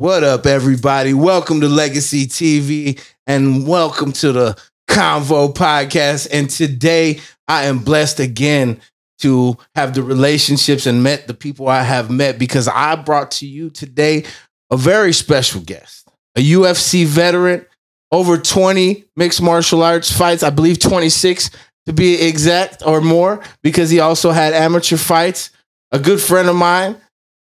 What up, everybody? Welcome to Legacy TV and welcome to the Convo podcast. And today I am blessed again to have the relationships and met the people I have met, because I brought to you today a very special guest, a UFC veteran, over 20 mixed martial arts fights, I believe 26 to be exact or more, because he also had amateur fights. A good friend of mine.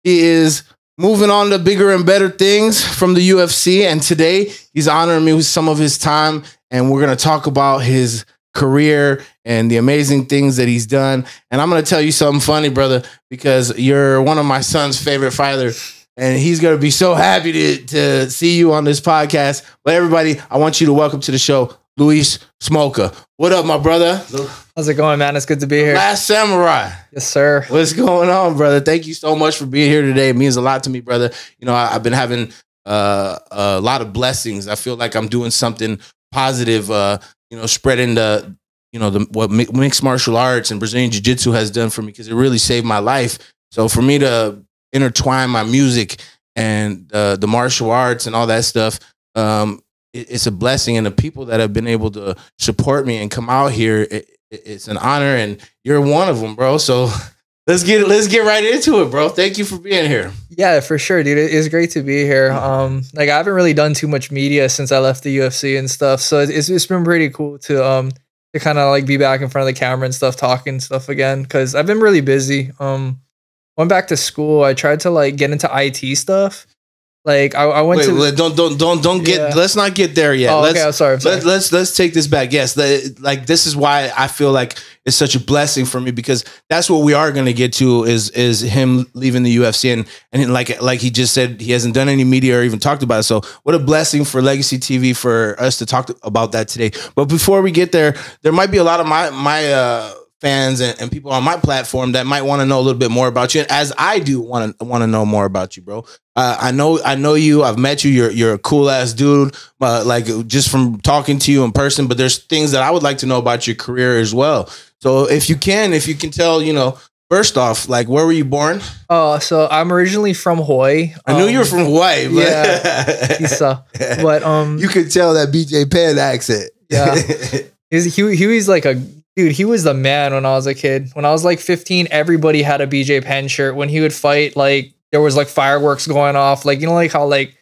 He is moving on to bigger and better things from the UFC. And today he's honoring me with some of his time. And we're going to talk about his career and the amazing things that he's done. And I'm going to tell you something funny, brother, because you're one of my son's favorite fighters. And he's going to be so happy to see you on this podcast. But everybody, I want you to welcome to the show, Luis Smolka. What up, my brother? How's it going, man? It's good to be here. Last Samurai. Yes, sir. What's going on, brother? Thank you so much for being here today. It means a lot to me, brother. You know, I've been having a lot of blessings. I feel like I'm doing something positive, spreading what mixed martial arts and Brazilian Jiu-Jitsu has done for me, because it really saved my life. So for me to intertwine my music and the martial arts and all that stuff, it's a blessing. And the people that have been able to support me and come out here, it's an honor, and you're one of them, bro. So let's get right into it, bro. Thank you for being here. Yeah, for sure, dude. It's great to be here. Like, I haven't really done too much media since I left the UFC and stuff, so it's been pretty cool to kind of like be back in front of the camera and stuff, talking stuff again, because I've been really busy. Went back to school. I tried to like get into IT stuff. Like I went to. Don't get. Yeah. Let's not get there yet. Oh, okay. I'm sorry. Let's take this back. Yes, this is why I feel like it's such a blessing for me, because that's what we are going to get to is him leaving the UFC, and like he just said, he hasn't done any media or even talked about it. So what a blessing for Legacy TV for us to talk about that today. But before we get there, there might be a lot of my fans and people on my platform that might want to know a little bit more about you, as I do want to know more about you, bro. I know you. I've met you. You're a cool ass dude. Like, just from talking to you in person. But there's things that I would like to know about your career as well. So if you can tell, first off, like, where were you born? Oh, so I'm originally from Hawaii. I knew you were from Hawaii, but yeah. But you could tell that BJ Penn accent. Yeah, he was like dude, he was the man when I was a kid. When I was like 15, everybody had a BJ Penn shirt. When he would fight, like, there was like fireworks going off. Like, like how like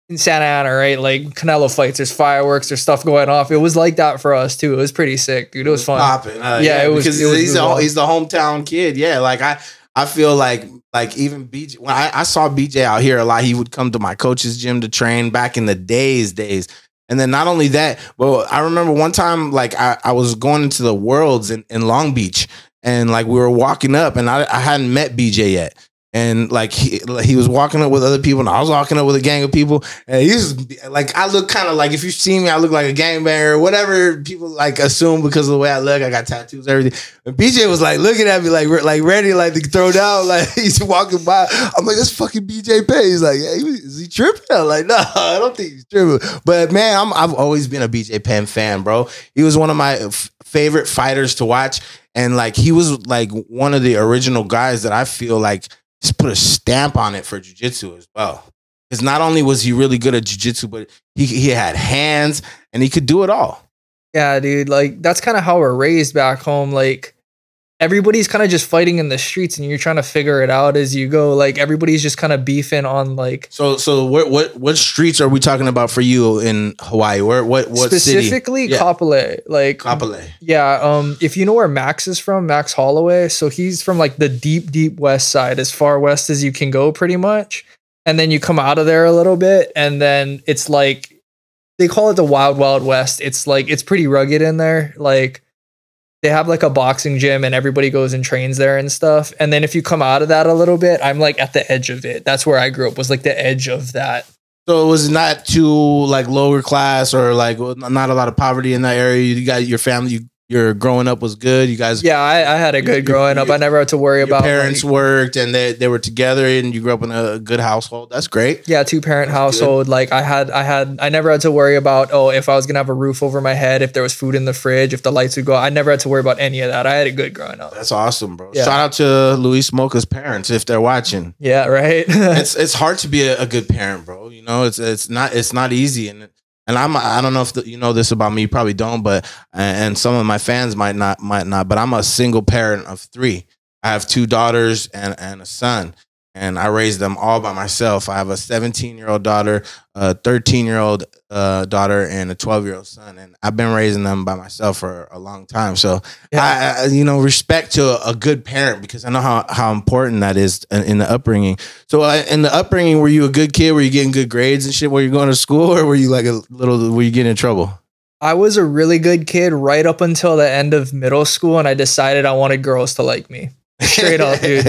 in Santa Ana, right? Like Canelo fights, there's fireworks, there's stuff going off. It was like that for us too. It was pretty sick, dude. It was fun. Popping. Yeah, it was. Because he's the hometown kid. Yeah, like I feel like even BJ, when I saw BJ out here a lot, he would come to my coach's gym to train back in the days. And then not only that, but I remember one time, like, I was going into the Worlds in Long Beach, and like we were walking up, and I hadn't met BJ yet. And like he was walking up with other people, and I was walking up with a gang of people. And he was like, I look kind of like, if you see me, I look like a gangbanger, whatever people like assume because of the way I look. I got tattoos, everything. And BJ was like looking at me like ready like to throw down. Like, he's walking by. I'm like, that's fucking BJ Penn. He's like, yeah, is he tripping? I'm like, no, I don't think he's tripping. But man, I've always been a BJ Penn fan, bro. He was one of my favorite fighters to watch, and like he was like one of the original guys that I feel like just put a stamp on it for jiu-jitsu as well. Because not only was he really good at jiu-jitsu, but he had hands and he could do it all. Yeah, dude. Like, that's kind of how we're raised back home. Like, everybody's kind of just fighting in the streets, and you're trying to figure it out as you go. Like, everybody's just kind of beefing on like. So what streets are we talking about for you in Hawaii? What specifically city? Kapolei? Like Kapolei. Yeah. If you know where Max is from, Max Holloway. So he's from like the deep west side, as far west as you can go, pretty much. And then you come out of there a little bit, and then it's like they call it the Wild Wild West. It's like it's pretty rugged in there. Like, they have like a boxing gym, and everybody goes and trains there and stuff. And then if you come out of that a little bit, I'm like at the edge of it. That's where I grew up, was like the edge of that. So it was not too like lower class, or like not a lot of poverty in that area. You got your family, you your growing up was good? You guys, Yeah, I had a good growing up. I never had to worry about parents worked and they were together, and you grew up in a good household. That's great. Yeah, 2-parent household. Good. Like I never had to worry about, oh, if I was gonna have a roof over my head, if there was food in the fridge, if the lights would go. I never had to worry about any of that. I had it good growing up. That's awesome, bro. Yeah. Shout out to Luis Smolka's parents if they're watching. Yeah, right. It's hard to be a good parent, bro. You know, it's not easy, and I don't know if you know this about me, you probably don't, but and some of my fans might not, but I'm a single parent of 3. I have 2 daughters and a son, and I raised them all by myself. I have a 17-year-old daughter, a 13-year-old daughter, and a 12-year-old son, and I've been raising them by myself for a long time. So yeah. I respect to a good parent, because I know how important that is in the upbringing. So in the upbringing, were you a good kid? Were you getting good grades and shit? Were you going to school, or were you like were you getting in trouble? I was a really good kid right up until the end of middle school, and I decided I wanted girls to like me. Straight up, dude.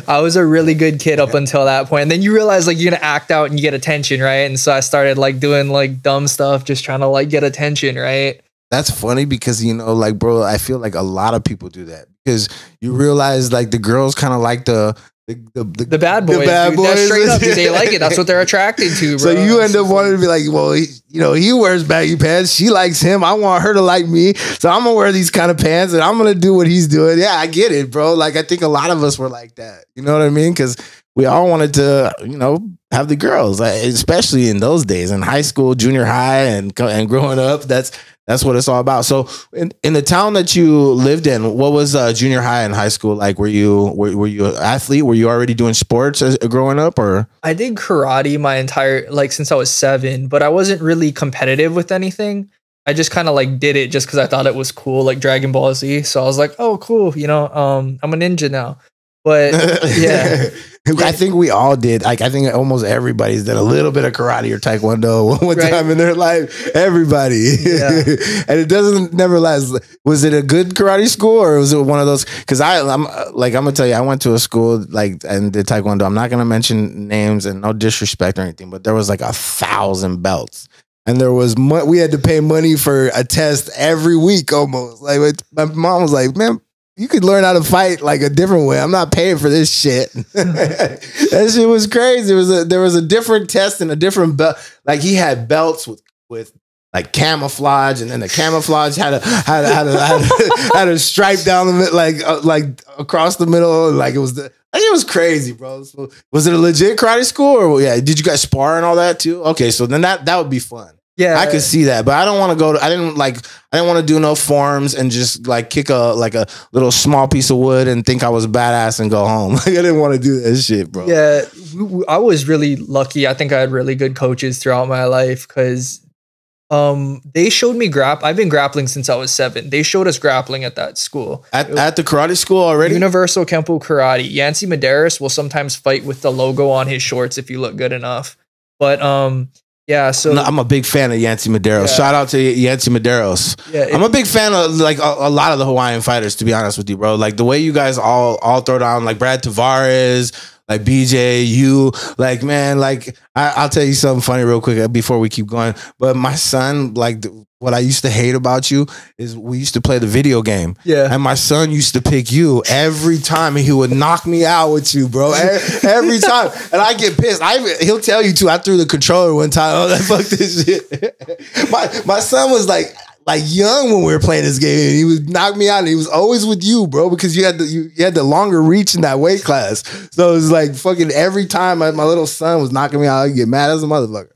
I was a really good kid up until that point. And then you realize like you're gonna act out and you get attention, right? And so I started like doing like dumb stuff, just trying to like get attention, right? That's funny because, like, bro, I feel like a lot of people do that, because you realize like the girls kind of like the bad boys. That's straight up, dude. They like it. That's what they're attracted to, bro. So you end up wanting to be like, well, he wears baggy pants. She likes him. I want her to like me. So I'm going to wear these kind of pants and I'm going to do what he's doing. Yeah, I get it, bro. Like, I think a lot of us were like that. You know what I mean? Because we all wanted to, have the girls, especially in those days in high school, junior high, and growing up. That's what it's all about. So in the town that you lived in, what was junior high and high school like? Were you an athlete? Were you already doing sports growing up, or? I did karate my entire, since I was 7, but I wasn't really competitive with anything. I just kind of did it just because I thought it was cool, like Dragon Ball Z. So I was like, oh, cool. I'm a ninja now. But yeah. I think we all did. I think almost everybody's did a little bit of karate or taikewondo one time in their life. Everybody. Yeah. And it never last. Was it a good karate school, or was it one of those? Because I'm gonna tell you, I went to a school and did taekwondo. I'm not gonna mention names and no disrespect or anything, but there was 1,000 belts. And there was we had to pay money for a test every week almost. My mom was like, man, you could learn how to fight a different way. I'm not paying for this shit. That shit was crazy. There was a different test and a different belt. He had belts with camouflage, and then the camouflage had a stripe down the middle, across the middle. It was crazy, bro. So, was it a legit karate school, or did you guys spar and all that too? Okay, so then that would be fun. Yeah, I could see that, but I don't want to go to. I didn't want to do no forms and just kick a little small piece of wood and think I was badass and go home. I didn't want to do that shit, bro. Yeah, I was really lucky. I think I had really good coaches throughout my life, because they showed me I've been grappling since I was 7. They showed us grappling at that school. At the karate school already? Universal Kempo Karate. Yancy Medeiros will sometimes fight with the logo on his shorts if you look good enough. But yeah, so I'm a big fan of Yancy Medeiros. Yeah. Shout out to Yancy Medeiros. Yeah, I'm a big fan of a lot of the Hawaiian fighters, to be honest with you, bro. The way you guys all throw down, Brad Tavares, BJ, you, man, I'll tell you something funny real quick before we keep going. But my son, what I used to hate about you is we used to play the video game. Yeah. And my son used to pick you every time, and he would knock me out with you, bro. Every time. And I get pissed. He'll tell you too. I threw the controller one time. Oh, fuck this shit. My son was young when we were playing this game, and he would knock me out, and he was always with you, bro, because you had the longer reach in that weight class. So it was fucking every time my little son was knocking me out, I'd get mad as a motherfucker.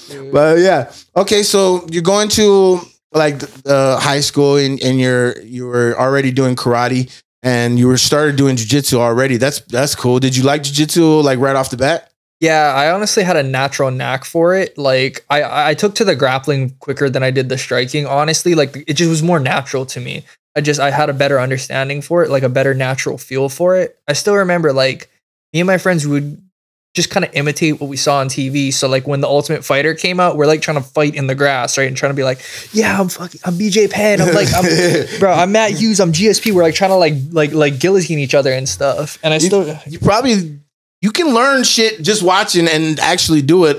Dude. But yeah, okay, so you're going to high school, and you were already doing karate, and you started doing jiu-jitsu already. That's cool. Did you like jiu-jitsu right off the bat? Yeah, I honestly had a natural knack for it. I took to the grappling quicker than I did the striking. Honestly, it just was more natural to me. I had a better understanding for it, a better natural feel for it. I still remember me and my friends would just kind of imitate what we saw on TV. So when the Ultimate Fighter came out, we're trying to fight in the grass, right? And trying to be yeah, I'm BJ Penn. I'm Matt Hughes. I'm GSP. We're trying to guillotine each other and stuff. And you can learn shit just watching and actually do it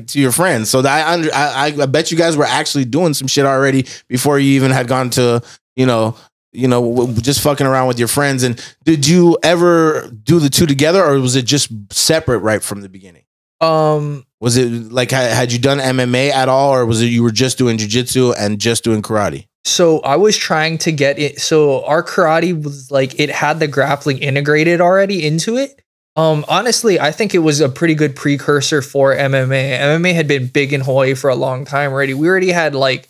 to your friends. So I bet you guys were actually doing some shit already before you even had gone to just fucking around with your friends. And did you ever do the two together, or was it just separate right from the beginning? Was it like, had you done MMA at all, or was it you were just doing jiu-jitsu and just doing karate? So I was trying to get it. So our karate was like, it had the grappling integrated already into it. Honestly, I think it was a pretty good precursor for MMA. MMA had been big in Hawaii for a long time already. We already had like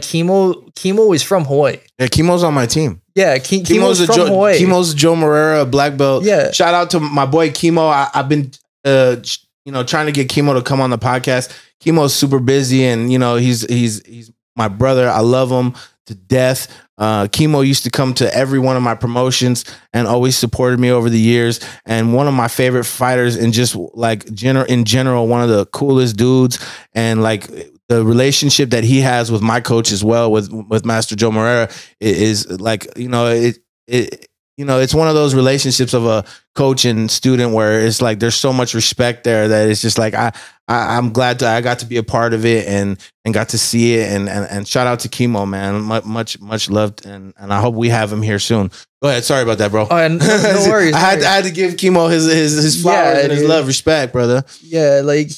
Kimo is from Hawaii. Yeah, Kimo's on my team. Yeah, Kimo's from Hawaii. Kimo's Joe Morera, black belt. Yeah. Shout out to my boy Kimo. I've been trying to get Kimo to come on the podcast. Kimo's super busy, and he's my brother. I love him to death. Kimo used to come to every one of my promotions and always supported me over the years. And one of my favorite fighters, and just like in general, one of the coolest dudes. And like the relationship that he has with my coach as well, with Master Joe Morera, is like, it's one of those relationships of a coach and student where it's like there's so much respect there that it's just like I'm glad I got to be a part of it and got to see it, and shout out to Kimo, man. Much loved, and I hope we have him here soon. Go ahead. Sorry about that, bro. No worries. I had to give Kimo his flowers and his love, respect, brother. Yeah, like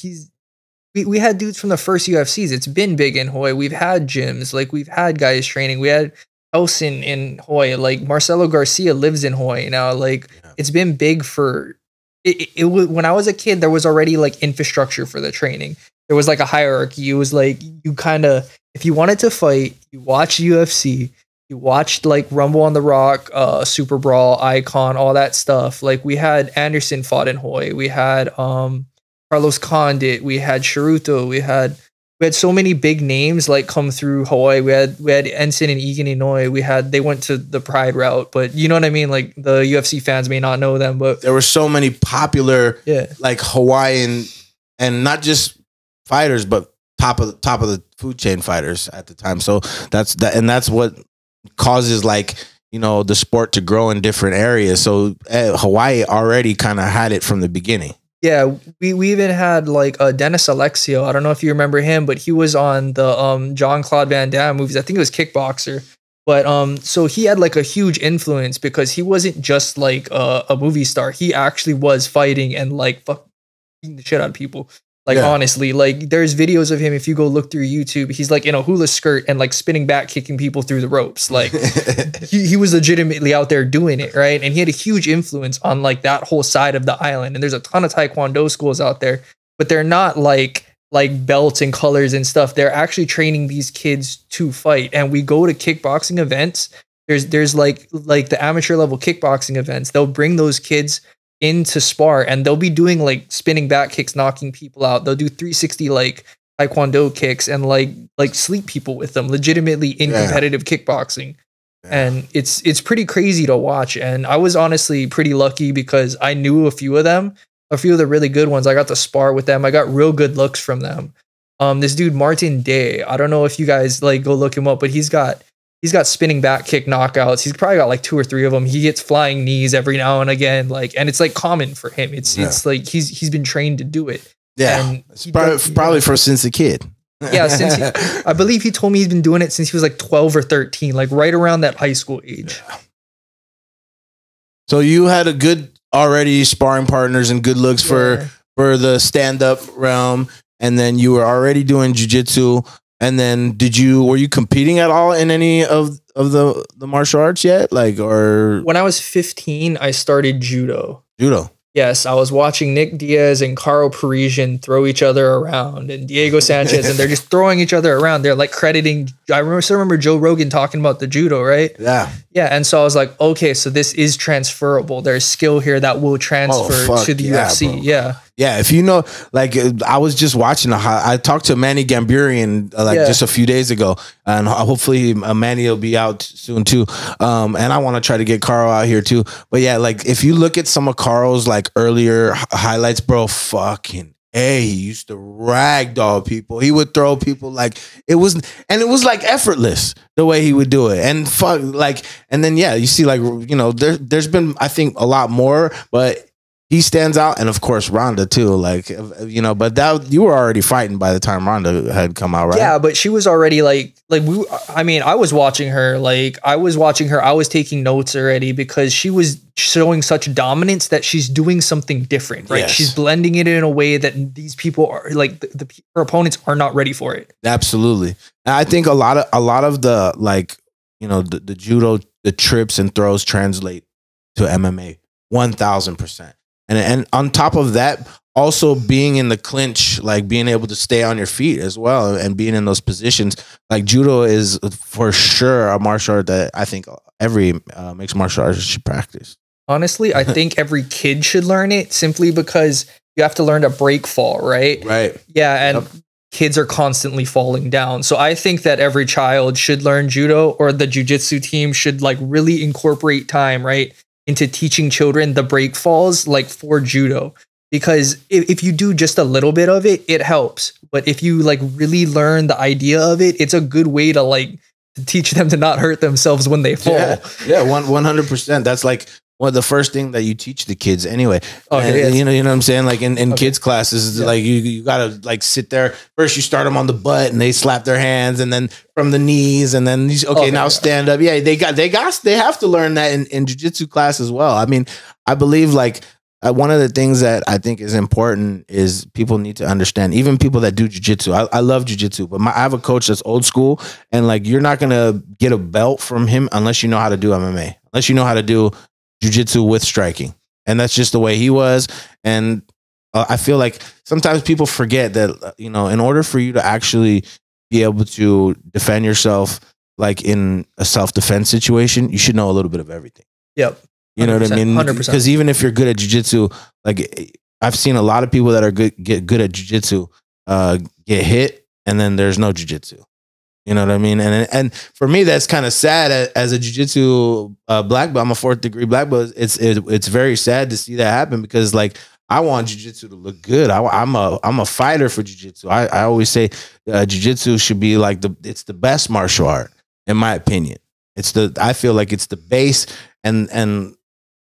we had dudes from the first UFCs. It's been big in Hawaii. We've had gyms, like we've had guys training. We had house in Hawaii. Like Marcelo Garcia lives in Hawaii now. Like it's been big for it. When I was a kid, there was already like infrastructure for the training. There was like a hierarchy. It was like you kind of, if you wanted to fight, you watched UFC, you watched like Rumble on the Rock, Super Brawl, Icon, all that stuff. Like we had Anderson fought in Hawaii. We had Carlos Condit. We had Sharuto. We had so many big names like come through Hawaii. We had Ensign and Egan Inoue. They went to the Pride route, but you know what I mean? Like the UFC fans may not know them, but there were so many popular, like Hawaiian, and not just fighters, but top of the food chain fighters at the time. So that's what causes like, the sport to grow in different areas. So Hawaii already kind of had it from the beginning. Yeah, we even had like Dennis Alexio. I don't know if you remember him, but he was on the Jean-Claude Van Damme movies. I think it was Kickboxer. But so he had like a huge influence because he wasn't just like a movie star. He actually was fighting and like fucking the shit out of people. Like honestly, like there's videos of him. If you go look through YouTube, he's like in a hula skirt and like spinning back, kicking people through the ropes. Like he was legitimately out there doing it, right? And he had a huge influence on like that whole side of the island. And there's a ton of Taekwondo schools out there, but they're not like belts and colors and stuff. They're actually training these kids to fight. And we go to kickboxing events. There's like the amateur level kickboxing events. They'll bring those kids into spar and they'll be doing like spinning back kicks, knocking people out. They'll do 360 like Taekwondo kicks and like sleep people with them legitimately in competitive kickboxing. And it's pretty crazy to watch. And I was honestly pretty lucky because I knew a few of them, a few of the really good ones. I got to spar with them. I got real good looks from them. This dude, Martin Day, I don't know if you guys like go look him up, but he's got spinning back kick knockouts. He's probably got like 2 or 3 of them. He gets flying knees every now and again. Like, and it's like common for him. It's like he's been trained to do it. Yeah. And it's probably since a kid. Yeah. I believe he told me he's been doing it since he was like 12 or 13, like right around that high school age. Yeah. So you had a good already sparring partners and good looks for the stand-up realm. And then you were already doing jiu-jitsu. And then were you competing at all in any of the martial arts yet? Like, or when I was 15, I started judo. Judo. Yes, I was watching Nick Diaz and Caro Parisian throw each other around, and Diego Sanchez, and they're just throwing each other around. They're like crediting. I remember Joe Rogan talking about the judo, right? Yeah. Yeah, and so I was like, okay, so this is transferable. There's skill here that will transfer to the UFC. Bro. Yeah. Yeah, if you know, like I was just watching, I talked to Manny Gamburian just a few days ago, and hopefully Manny will be out soon too. And I want to try to get Carl out here too. But yeah, like if you look at some of Carl's like earlier highlights, bro, fucking A, he used to ragdoll people. He would throw people like it was like effortless the way he would do it. And and then you see like there's been I think a lot more, but he stands out, and of course Ronda too. Like, you know, but that you were already fighting by the time Ronda had come out, right? Yeah, but she was already like we. I mean, I was watching her. I was taking notes already because she was showing such dominance that she's doing something different, right? Yes. She's blending it in a way that these people are like her opponents are not ready for it. Absolutely. And I think a lot of the, like, you know, the judo, the trips and throws translate to MMA 1000%. And on top of that, also being in the clinch, like being able to stay on your feet as well and being in those positions. Like judo is for sure a martial art that I think every mixed martial artist should practice. Honestly, I think every kid should learn it simply because you have to learn to break fall, right? Right. Yeah, and kids are constantly falling down. So I think that every child should learn judo, or the jiu-jitsu team should like really incorporate time, right, into teaching children the break falls like for judo. Because if you do just a little bit of it, it helps. But if you like really learn the idea of it, it's a good way to like to teach them to not hurt themselves when they fall. Yeah, 100%. That's like one of the first thing that you teach the kids anyway. And, you know what I'm saying? Like in kids classes, like you gotta like sit there. First you start them on the butt and they slap their hands, and then from the knees, and then now stand up. Yeah, they have to learn that in jiu-jitsu class as well. I mean, I believe like one of the things that I think is important is people need to understand, even people that do jiu-jitsu. I love jiu-jitsu, but I have a coach that's old school, and like you're not gonna get a belt from him unless you know how to do MMA, unless you know how to do jiu-jitsu with striking. And that's just the way he was. And I feel like sometimes people forget that, you know, in order for you to actually be able to defend yourself, like in a self-defense situation, you should know a little bit of everything. Yep. You know what I mean? 100%. Because even if you're good at jiu-jitsu, like I've seen a lot of people that are get good at jiu-jitsu get hit, and then there's no jiu-jitsu. You know what I mean? And for me, that's kind of sad as a jiu-jitsu black belt. I'm a 4th degree black belt. It's very sad to see that happen, because like I want jiu-jitsu to look good. I'm a fighter for jiu-jitsu. I always say jiu-jitsu should be like it's the best martial art in my opinion. I feel like it's the base, and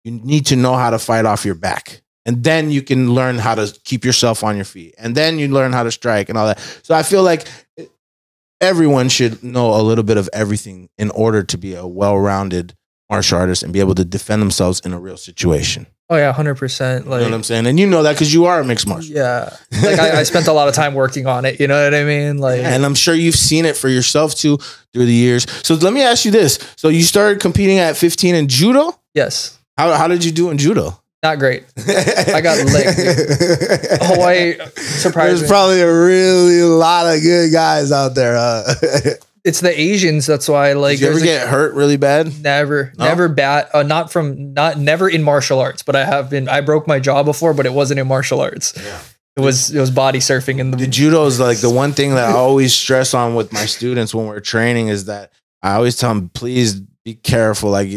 you need to know how to fight off your back. And then you can learn how to keep yourself on your feet. And then you learn how to strike and all that. So I feel like everyone should know a little bit of everything in order to be a well-rounded martial artist and be able to defend themselves in a real situation. Oh yeah, 100%. Like, you know what I'm saying? And you know that because you are a mixed martial. Yeah. Like I spent a lot of time working on it. You know what I mean? Like, and I'm sure you've seen it for yourself too through the years. So let me ask you this. So you started competing at 15 in judo? Yes. How did you do in judo? Not great. I got licked. Hawaii surprised There's probably a lot of good guys out there. It's the Asians. That's why. Like, did you ever get hurt really bad? Never bad. Never in martial arts. But I have been. I broke my jaw before, but it wasn't in martial arts. Yeah. It was body surfing in the judo is like the one thing that I always stress on with my students when we're training is that I always tell them, please be careful. Like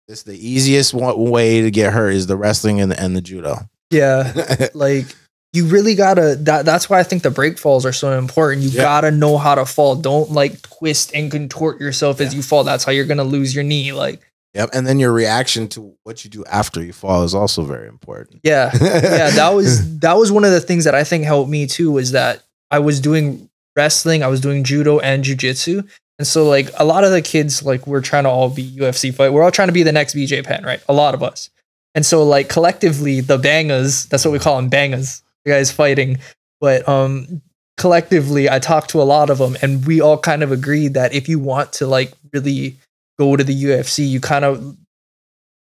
it's the easiest way to get hurt is the wrestling and the judo. Yeah. Like you really gotta, that's why I think the break falls are so important. You gotta know how to fall. Don't like twist and contort yourself as you fall. That's how you're going to lose your knee. Like, yep. And then your reaction to what you do after you fall is also very important. Yeah. Yeah. That was one of the things that I think helped me too, was that I was doing wrestling, I was doing judo and jiu-jitsu. And so like a lot of the kids, like we're trying to all be UFC fight. We're all trying to be the next BJ Penn, right? A lot of us. And so like collectively the bangers, that's what we call them, bangers, the guys fighting. But collectively I talked to a lot of them, and we all kind of agreed that if you want to like really go to the UFC, you kind of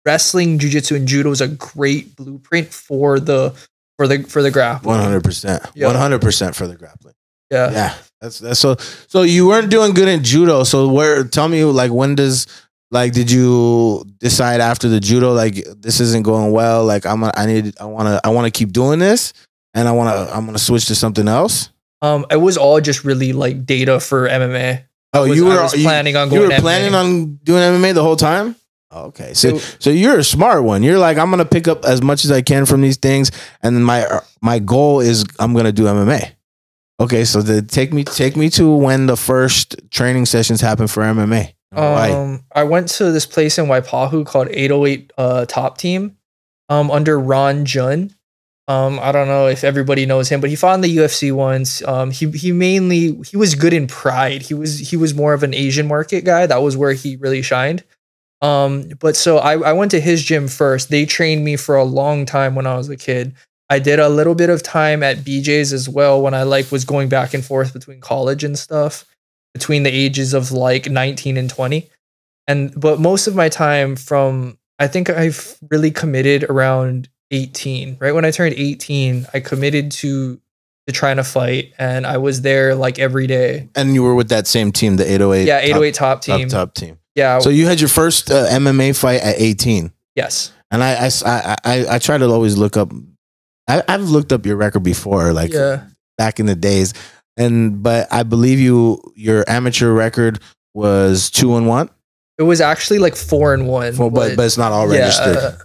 wrestling, jiu-jitsu and judo is a great blueprint for the grappling. 100%. 100% for the grappling. Yeah. Yeah. That's so you weren't doing good in judo. So tell me, like, when did you decide after the judo, like, this isn't going well, like I want to keep doing this, and I'm going to switch to something else? It was all just really like data for MMA. Oh, you were planning on doing MMA the whole time? Oh, okay. So you're a smart one. You're like, I'm going to pick up as much as I can from these things, and then my goal is I'm going to do MMA. Okay, so take me to when the first training sessions happened for MMA. I went to this place in Waipahu called 808 Top Team. under Ron Jun. I don't know if everybody knows him, but he fought in the UFC once. He was good in Pride. He was more of an Asian market guy. That was where he really shined. But so I went to his gym first. They trained me for a long time when I was a kid. I did a little bit of time at BJ's as well when I like was going back and forth between college and stuff between the ages of like 19 and 20. But most of my time I think I've really committed around 18. Right when I turned 18, I committed to trying to fight, and I was there like every day. And you were with that same team, the 808. Yeah, 808 top team. Top team. Yeah. So you had your first MMA fight at 18. Yes. And I try to always look up. I've looked up your record before, like back in the days, but I believe your amateur record was 2-1. It was actually like 4-1, but it's not all registered.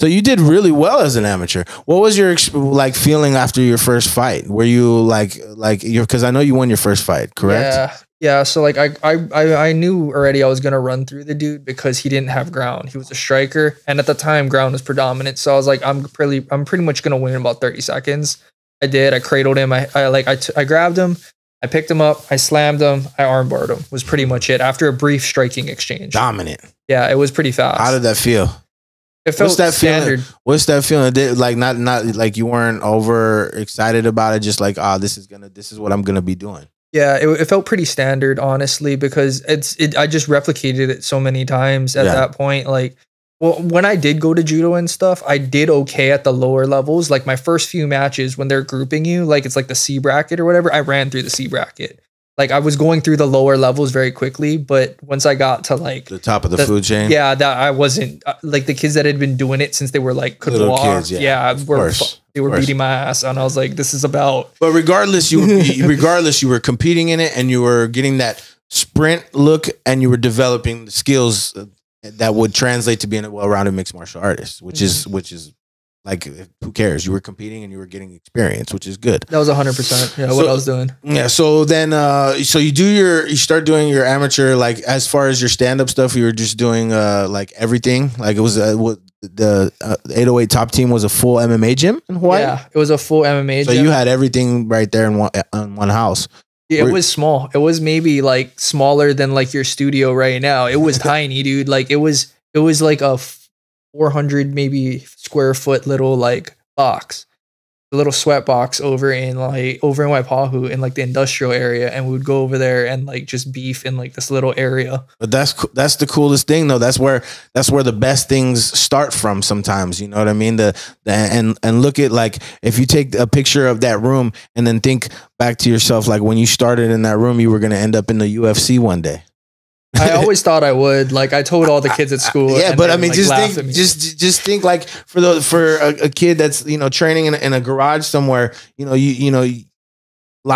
So you did really well as an amateur. What was your like feeling after your first fight? Were you like because I know you won your first fight, correct? Yeah. So like I knew already I was gonna run through the dude because he didn't have ground. He was a striker, and at the time ground was predominant. So I was like, I'm pretty much gonna win in about 30 seconds. I did. I cradled him. I grabbed him. I picked him up. I slammed him. I armbarred him. Was pretty much it after a brief striking exchange. Dominant. Yeah, it was pretty fast. How did that feel? It felt standard. What's that feeling? Like not like you weren't over excited about it. Just like, this is what I'm gonna be doing. Yeah, it felt pretty standard, honestly, because I just replicated it so many times at that point. Like, well, when I did go to judo and stuff, I did okay at the lower levels. Like my first few matches, when they're grouping you, like it's like the C bracket or whatever, I ran through the C bracket. Like I was going through the lower levels very quickly, but once I got to like the top of the food chain, that I wasn't like the kids that had been doing it since they were like could walk. Kids, they were beating my ass, and I was like, "This is about." But regardless, you were competing in it, and you were getting that sprint look, and you were developing the skills that would translate to being a well-rounded mixed martial artist, which is like, who cares? You were competing and you were getting experience, which is good. That was 100%. Yeah, what I was doing. Yeah. So then, so you start doing your amateur, like as far as your stand-up stuff, you were just doing like everything. Like it was the 808 top team was a full MMA gym in Hawaii. Yeah, it was a full MMA gym. So you had everything right there in one house. Yeah, it was small. It was maybe like smaller than like your studio right now. It was tiny, dude. Like it was like a 400 maybe square foot little like box, a little sweat box over in Waipahu in like the industrial area, and we would go over there and like just beef in like this little area. But that's the coolest thing though. That's where the best things start from sometimes, you know what I mean? And look at, like, if you take a picture of that room and then think back to yourself, like when you started in that room, you were going to end up in the UFC one day. I always thought I would. Like I told all the kids at school. Yeah, but I mean, like, just think like for a kid that's, you know, training in a garage somewhere, you know,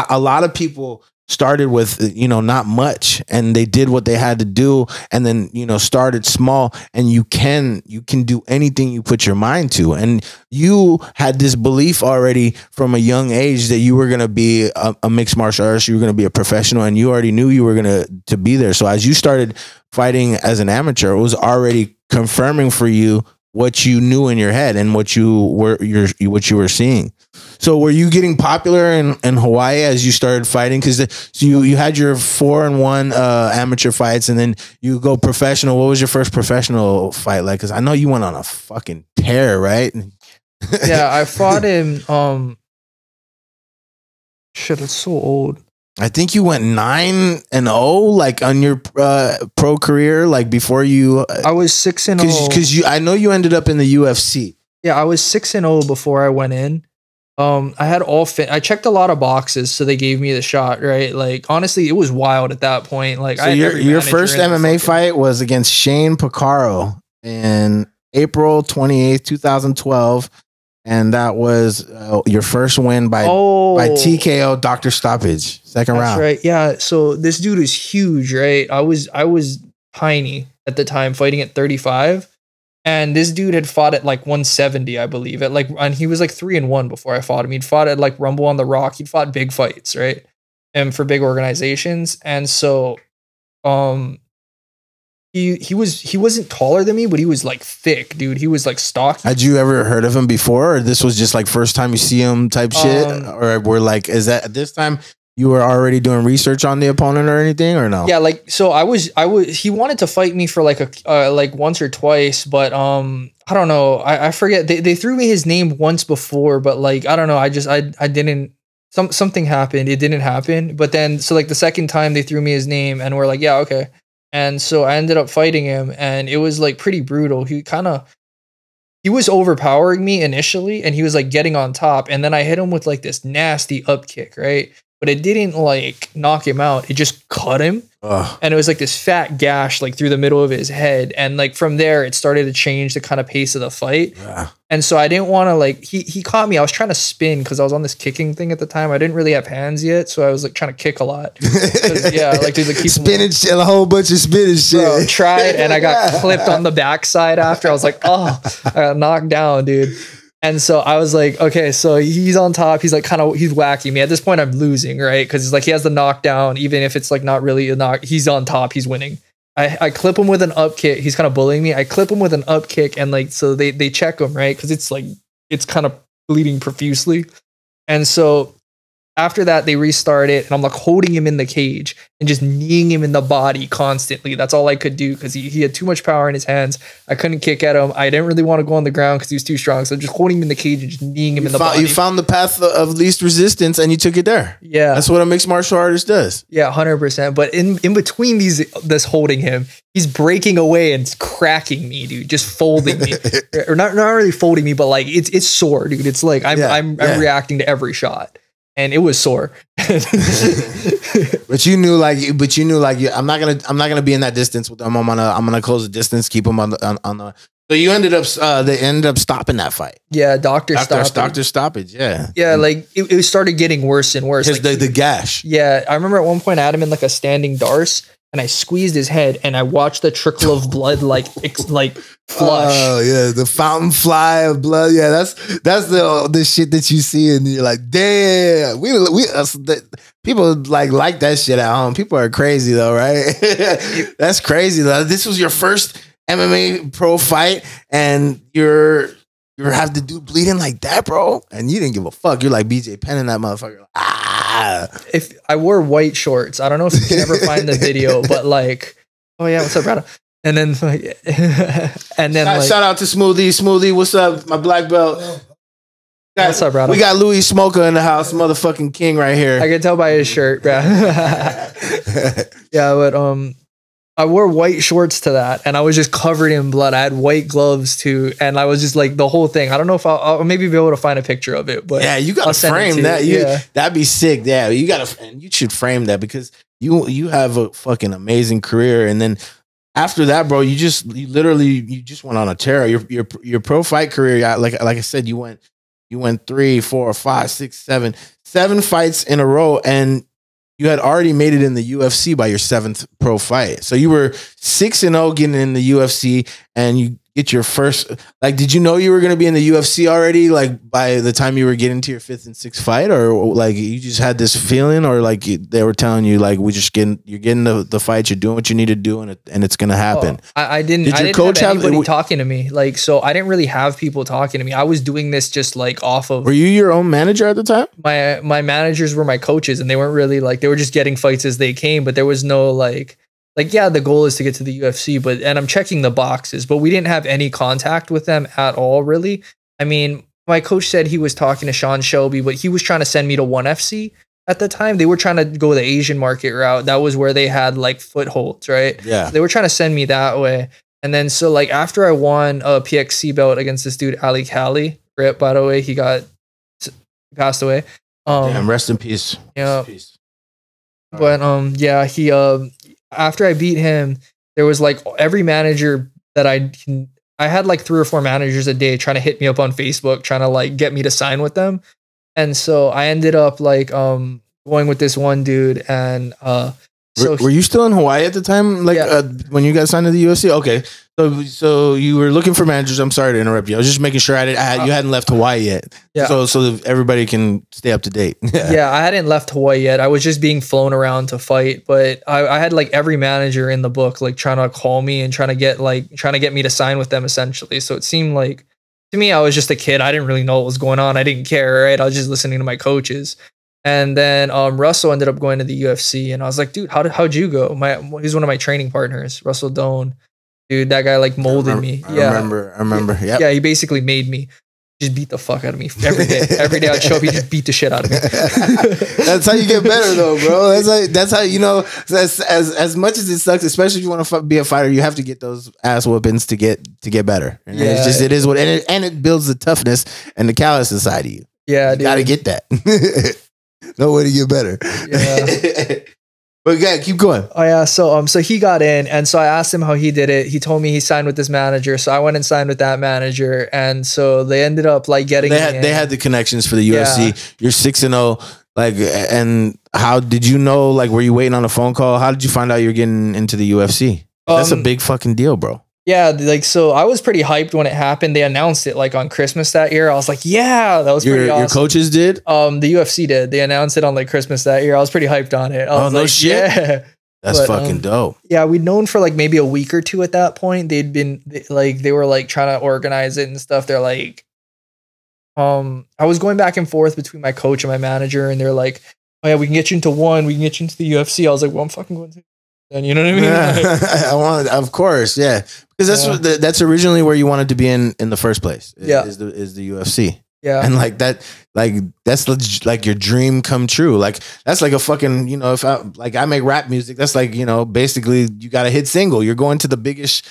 a lot of people started with, you know, not much, and they did what they had to do, and then, you know, started small, and you can do anything you put your mind to. And you had this belief already from a young age that you were going to be a mixed martial artist, you were going to be a professional, and you already knew you were going to be there. So as you started fighting as an amateur, it was already confirming for you what you knew in your head and what you were seeing. So were you getting popular in Hawaii as you started fighting? Because you had your 4-1 amateur fights, and then you go professional. What was your first professional fight like? Because I know you went on a fucking tear, right? Yeah, I fought in shit, it's so old. I think you went 9-0, like on your pro career, like before you. I was 6-0 because I know you ended up in the UFC. Yeah, I was 6-0 before I went in. I had I checked a lot of boxes, so they gave me the shot, right? Like honestly, it was wild at that point. Like, so your first MMA fight was against Shane Picaro in April 28th, 2012. And that was your first win by TKO, doctor stoppage, second round. Right. Yeah. So this dude is huge, right? I was tiny at the time, fighting at 35, and this dude had fought at like 170, I believe. And he was like 3-1 before I fought him. He'd fought at like Rumble on the Rock. He'd fought big fights, right? And for big organizations. And so, he wasn't taller than me, but he was like thick, dude. He was like stocky. Had you ever heard of him before, or this was just like first time you see him type shit, or we're like, is that at this time you were already doing research on the opponent or anything, or no? Yeah, like so I was. He wanted to fight me for like a like once or twice, but I don't know. I forget. They threw me his name once before, but like I don't know. I didn't. Something happened. It didn't happen. But then so like the second time they threw me his name, and we're like, yeah, okay. And so I ended up fighting him, and it was like pretty brutal. He was overpowering me initially, and he was like getting on top, and then I hit him with like this nasty up kick, right? But it didn't like knock him out. It just cut him. And it was like this fat gash like through the middle of his head. And like from there, it started to change the kind of pace of the fight. Yeah. And so I didn't want to like, he caught me. I was trying to spin because I was on this kicking thing at the time. I didn't really have hands yet. So I was like trying to kick a lot. Yeah, I like to like, keep spinning shit, a whole bunch of spinning shit. Bro, tried and I got clipped on the backside after. I was like, oh, I got knocked down, dude. And so I was like, okay, so he's on top. He's like he's whacking me. At this point, I'm losing, right? Because it's like he has the knockdown, even if it's like not really a knock. He's on top. He's winning. I clip him with an up kick. He's kind of bullying me. I clip him with an up kick, and like so they check him, right? Because it's like it's kind of bleeding profusely. And so after that, they restart it, and I'm like holding him in the cage and just kneeing him in the body constantly. That's all I could do because he had too much power in his hands. I couldn't kick at him. I didn't really want to go on the ground because he was too strong. So I'm just holding him in the cage and just kneeing him in the body. You found the path of least resistance and you took it there. Yeah. That's what a mixed martial artist does. Yeah, 100%. But in between this holding him, he's breaking away and cracking me, dude. Just folding me. Or not really folding me, but like it's sore, dude. It's like I'm reacting to every shot. And it was sore. but you knew I'm not gonna be in that distance with them. I'm gonna close the distance, keep them on the. So you ended up they ended up stopping that fight. Yeah, doctor stoppage. Yeah, yeah. Like it started getting worse and worse. Like, the gash. Yeah, I remember at one point I had him in like a standing darce, and I squeezed his head, and I watched the trickle of blood like flush. Oh yeah, the fountain fly of blood. Yeah, that's the shit that you see, and you're like, damn. People like that shit at home. People are crazy though, right? That's crazy though. This was your first MMA pro fight, and you have to do bleeding like that, bro, and you didn't give a fuck. You're like BJ Penn in that motherfucker. If I wore white shorts, I don't know if you can ever find the video, but like, oh yeah, what's up, brother? And then like, shout out to Smoothie, what's up, my black belt? What's up, brother? We got Luis Smolka in the house, motherfucking king right here. I can tell by his shirt, bro. Yeah, but I wore white shorts to that, and I was just covered in blood. I had white gloves too, and I was just like the whole thing. I don't know if I'll maybe be able to find a picture of it, but yeah, you gotta frame that. That'd be sick. Yeah, you should frame that because you have a fucking amazing career, and then after that, bro, you just went on a tear. Your pro fight career, like I said, you went 3, 4, 5, 6, 7 fights in a row, and you had already made it in the UFC by your 7th pro fight. So you were 6-0 getting in the UFC, and you get your first. Like, did you know you were going to be in the UFC already? Like by the time you were getting to your 5th and 6th fight, or like you just had this feeling, or like they were telling you like you're getting the fight, you're doing what you need to do, and it's going to happen. I didn't. Did your coach have anybody talking to me? Like, so I didn't really have people talking to me. I was doing this just like off of. Were you your own manager at the time? My managers were my coaches, and they weren't really like, they were just getting fights as they came, but there was no like yeah, the goal is to get to the UFC, and I'm checking the boxes, but we didn't have any contact with them at all, really. I mean, my coach said he was talking to Sean Shelby, but he was trying to send me to ONE FC at the time. They were trying to go the Asian market route. That was where they had like footholds, right? Yeah. So they were trying to send me that way. And then so like after I won a PXC belt against this dude, Ali Kali, rip, by the way, he passed away. Damn, rest in peace. Yeah. Rest in peace. But yeah, he after I beat him, there was like every manager that I had like 3 or 4 managers a day trying to hit me up on Facebook, trying to like get me to sign with them. And so I ended up like going with this one dude, and So were you still in Hawaii at the time? Like when you got signed to the UFC? Okay. So you were looking for managers. I'm sorry to interrupt you. I was just making sure you hadn't left Hawaii yet. Yeah. So that everybody can stay up to date. Yeah, I hadn't left Hawaii yet. I was just being flown around to fight, but I had like every manager in the book like trying to call me and trying to get me to sign with them essentially. So it seemed like to me I was just a kid. I didn't really know what was going on. I didn't care, right? I was just listening to my coaches. And then Russell ended up going to the UFC, and I was like, dude, how'd you go? He's one of my training partners, Russell Doan. Dude, that guy like molded me. I remember. Yep. Yeah, he basically made me. Just beat the fuck out of me every day. Every day I'd show up, he just beat the shit out of me. That's how you get better, though, bro. That's how you know. As much as it sucks, especially if you want to be a fighter, you have to get those ass whoopings to get better. And it is what, and it builds the toughness and the callous inside of you. Yeah, you gotta get that. No way to get better. Yeah. But yeah, keep going. Oh yeah, so he got in, and so I asked him how he did it. He told me he signed with this manager, so I went and signed with that manager, and so they ended up like getting. They had the connections for the UFC. Yeah. You're 6-0, like, and how did you know? Like, were you waiting on a phone call? How did you find out you're getting into the UFC? That's a big fucking deal, bro. Yeah, like so I was pretty hyped when it happened. They announced it like on Christmas that year. I was like, yeah, that was pretty awesome. Your coaches did? The UFC did. They announced it on like Christmas that year. I was pretty hyped on it. Oh, no shit. Yeah. That's fucking dope. Yeah, we'd known for like maybe a week or two at that point. They were like trying to organize it and stuff. They're like, I was going back and forth between my coach and my manager, and they're like, oh yeah, we can get you into one, we can get you into the UFC. I was like, well, I'm fucking going to. And you know what I mean? Yeah. Like, of course, yeah, because that's originally where you wanted to be in the first place. Is the UFC. Yeah, and like that's like your dream come true. Like that's like a fucking, you know, if I make rap music, that's like, you know, basically you got a hit single. You're going to the biggest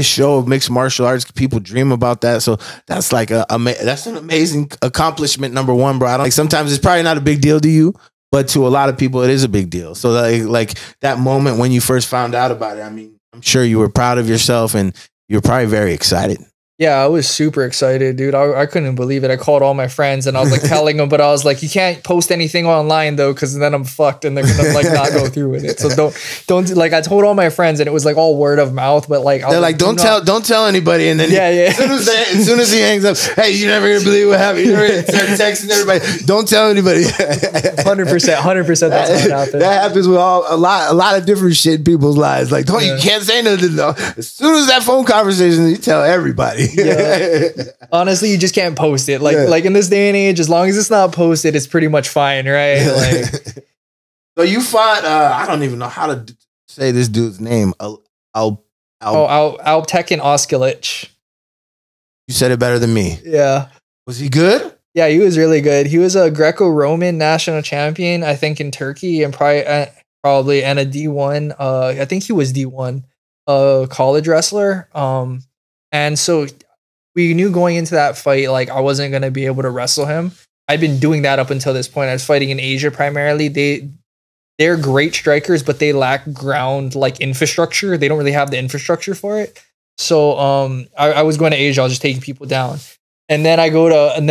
show of mixed martial arts. People dream about that. So that's like that's an amazing accomplishment. Number one, bro. Like sometimes it's probably not a big deal to you, but to a lot of people, it is a big deal. So like that moment when you first found out about it, I mean, I'm sure you were proud of yourself and you're probably very excited. Yeah, I was super excited, dude. I couldn't believe it. I called all my friends and I was like telling them, but I was like, you can't post anything online though, because then I'm fucked and they're gonna like not go through with it. So don't like I told all my friends and it was like all word of mouth, but like they're like, don't tell anybody. And then as soon as he hangs up, hey, you're never gonna believe what happened. You're start texting everybody. Don't tell anybody. 100%. That's how it happened. That happens with a lot of different shit in people's lives. Like, you can't say nothing though. As soon as that phone conversation, you tell everybody. Yeah. Honestly, you just can't post it. Like in this day and age, as long as it's not posted, it's pretty much fine, right? Like, so you fought. I don't even know how to say this dude's name. Alptekin Oskilic. You said it better than me. Yeah. Was he good? Yeah, he was really good. He was a Greco-Roman national champion, I think, in Turkey, and probably and a D1. I think he was D1 college wrestler. And so we knew going into that fight, like I wasn't going to be able to wrestle him. I'd been doing that up until this point. I was fighting in Asia primarily. They're great strikers, but they lack ground like infrastructure. They don't really have the infrastructure for it. So I was going to Asia. I was just taking people down. And then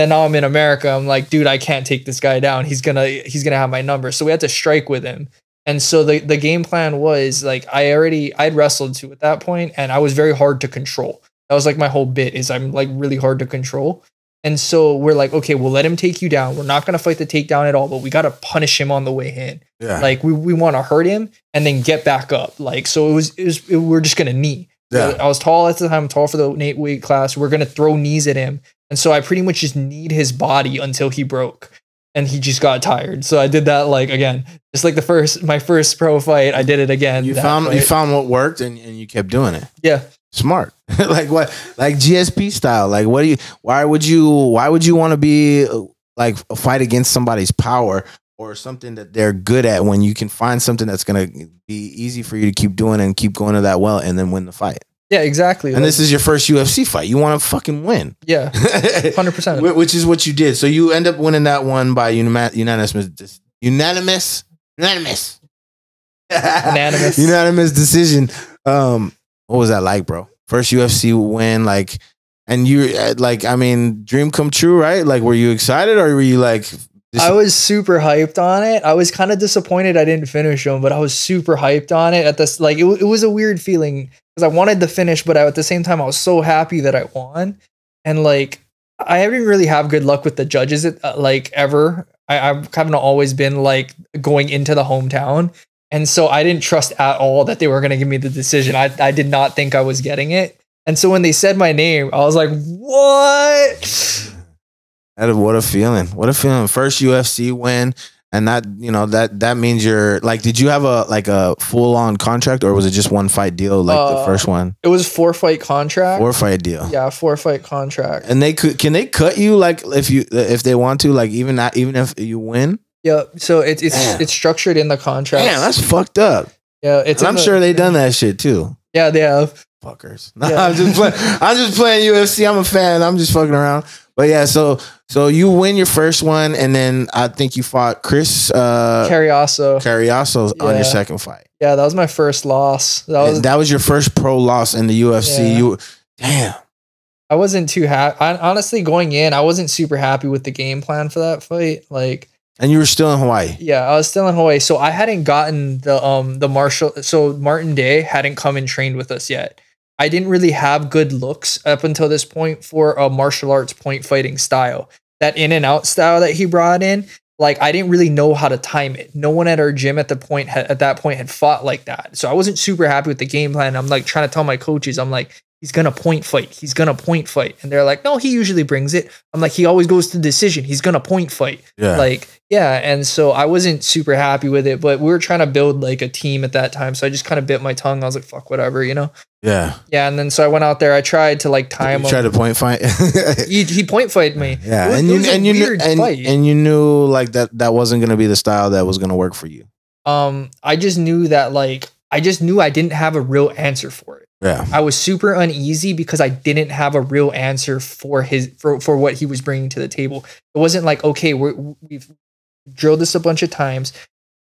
now I'm in America. I'm like, dude, I can't take this guy down. He's gonna have my number. So we had to strike with him. And so the game plan was like I'd wrestled too at that point, and I was very hard to control. That was like my whole bit is I'm like really hard to control. And so we're like, okay, we'll let him take you down. We're not going to fight the takedown at all, but we got to punish him on the way in. Yeah. Like we want to hurt him and then get back up. Like, so we're just going to knee. Yeah. I was tall at the time, tall for the weight class. We're going to throw knees at him. And so I pretty much just kneed his body until he broke and he just got tired. So I did that like, again, just like my first pro fight, I did it again. You found what worked and you kept doing it. Yeah. Smart. Like what? Like GSP style. Like why would you want to be like a fight against somebody's power or something that they're good at when you can find something that's going to be easy for you to keep doing and keep going to that well and then win the fight. Yeah, exactly. And this is your first UFC fight. You want to fucking win. Yeah. 100%. Which is what you did. So you end up winning that one by unanimous decision. What was that like, bro? First UFC win, like, and you like, I mean, dream come true, right? Like, were you excited or were you like I was super hyped on it. I was kind of disappointed I didn't finish them, but I was super hyped on it at this. Like it was a weird feeling because I wanted to finish, but at the same time I was so happy that I won. And like I didn't really have good luck with the judges like ever. I've kind of always been like going into the hometown, and so I didn't trust at all that they were going to give me the decision. I did not think I was getting it, and so when they said my name, I was like, "What?" What a feeling! What a feeling! First UFC win, and that that means you're like. Did you have a full on contract, or was it just one fight deal like the first one? It was 4-fight contract. 4-fight deal. Yeah, 4-fight contract. And can they cut you like if they want to, like even if you win? Yeah. So it's structured in the contract. Damn, that's fucked up. Yeah, I'm sure they done that shit too. Yeah, they have. Fuckers. No, yeah. I'm just playing UFC. I'm a fan. I'm just fucking around. But yeah, so you win your first one, and then I think you fought Chris Carriazo on your second fight. Yeah, that was my first loss. That was your first pro loss in the UFC. Yeah. I wasn't too happy. Honestly, going in, I wasn't super happy with the game plan for that fight. Like, and you were still in Hawaii. Yeah, I was still in Hawaii. So I hadn't gotten the martial. So Martin Day hadn't come and trained with us yet. I didn't really have good looks up until this point for a martial arts point fighting style. That in and out style that he brought in, like I didn't really know how to time it. No one at our gym at that point had fought like that. So I wasn't super happy with the game plan. I'm like trying to tell my coaches, I'm like, he's gonna point fight. He's gonna point fight. And they're like, no, he usually brings it. I'm like, he always goes to decision. He's gonna point fight. Yeah. Like, yeah. And so I wasn't super happy with it, but we were trying to build like a team at that time. So I just kind of bit my tongue. I was like, fuck, whatever, you know? Yeah. Yeah. And then so I went out there. I tried to like time him. You tried to point fight? he point fight me. Yeah. And you knew like that wasn't gonna be the style that was gonna work for you. I just knew that I didn't have a real answer for it. Yeah. I was super uneasy because I didn't have a real answer for what he was bringing to the table. It wasn't like, okay, we've drilled this a bunch of times.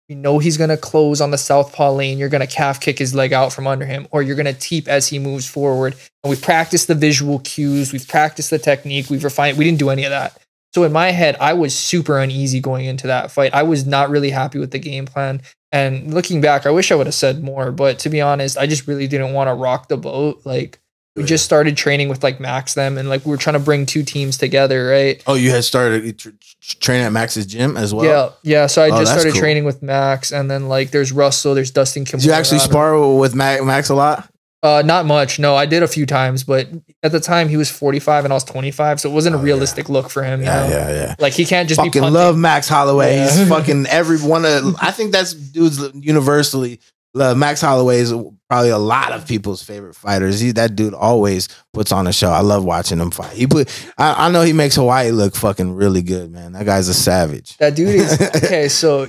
You know he's going to close on the southpaw lane. You're going to calf kick his leg out from under him, or you're going to teep as he moves forward. And we've practiced the visual cues. We've practiced the technique. We've refined. We didn't do any of that. So in my head, I was super uneasy going into that fight. I was not really happy with the game plan. And looking back, I wish I would have said more, but to be honest, I just really didn't want to rock the boat. Like we just started training with like Max them, and like we were trying to bring two teams together, right? Oh, you had started training at Max's gym as well? Yeah. Yeah. So I just started training with Max, and then like there's Russell, there's Dustin Kimura. Did you actually spar with Max a lot? Not much. No, I did a few times, but at the time he was 45 and I was 25, so it wasn't a realistic look for him. Yeah. Like he can't just fucking be punting. Love Max Holloway. Yeah. He's fucking everyone. I think that's dudes universally. Max Holloway is probably a lot of people's favorite fighters. That dude always puts on a show. I love watching him fight. I know he makes Hawaii look fucking really good, man. That guy's a savage. That dude is okay. So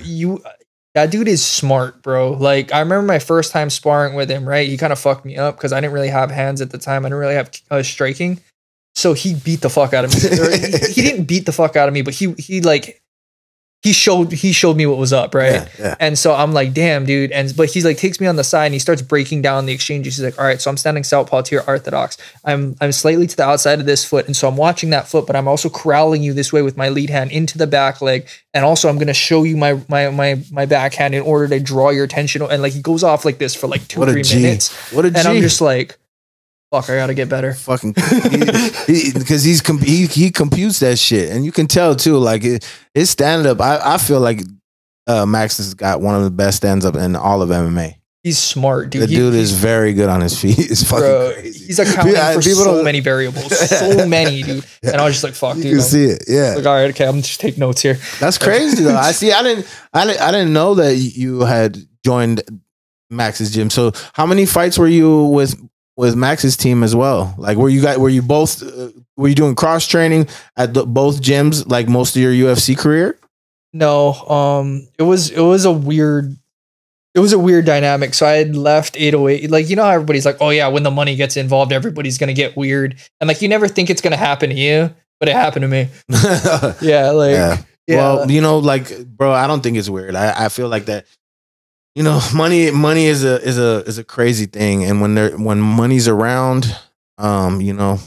that dude is smart, bro. Like, I remember my first time sparring with him, right? He kind of fucked me up because I didn't really have hands at the time. I didn't really have striking. So he beat the fuck out of me. He didn't beat the fuck out of me, but he showed me what was up, right? Yeah. And so I'm like, damn, dude. But he's like takes me on the side and he starts breaking down the exchanges. He's like, all right, so I'm standing southpaw to your orthodox. I'm slightly to the outside of this foot, and so I'm watching that foot, but I'm also corralling you this way with my lead hand into the back leg, and also I'm gonna show you my backhand in order to draw your attention. And like he goes off like this for like 2-3 minutes. What a G. And I'm just like, fuck, I gotta get better. Fucking, because he computes that shit, and you can tell too. Like his stand up, I feel like Max has got one of the best stands up in all of MMA. He's smart, dude. The dude is very good on his feet. It's fucking crazy. He's accounting for so many variables, so many, dude. And I was just like, fuck, dude. You can see it, yeah. Like, all right, okay, I'm just take notes here. That's crazy though. I didn't know that you had joined Max's gym. So how many fights were you with Max's team as well? Like, were you doing cross training at both gyms like most of your UFC career? No, it was a weird dynamic. So I had left 808. Like, you know how everybody's like, oh yeah, when the money gets involved, everybody's gonna get weird, and like you never think it's gonna happen to you, but it happened to me. Yeah. Well, you know, like, bro, I don't think it's weird. I feel like that. You know, money is a crazy thing, and when money's around, you know,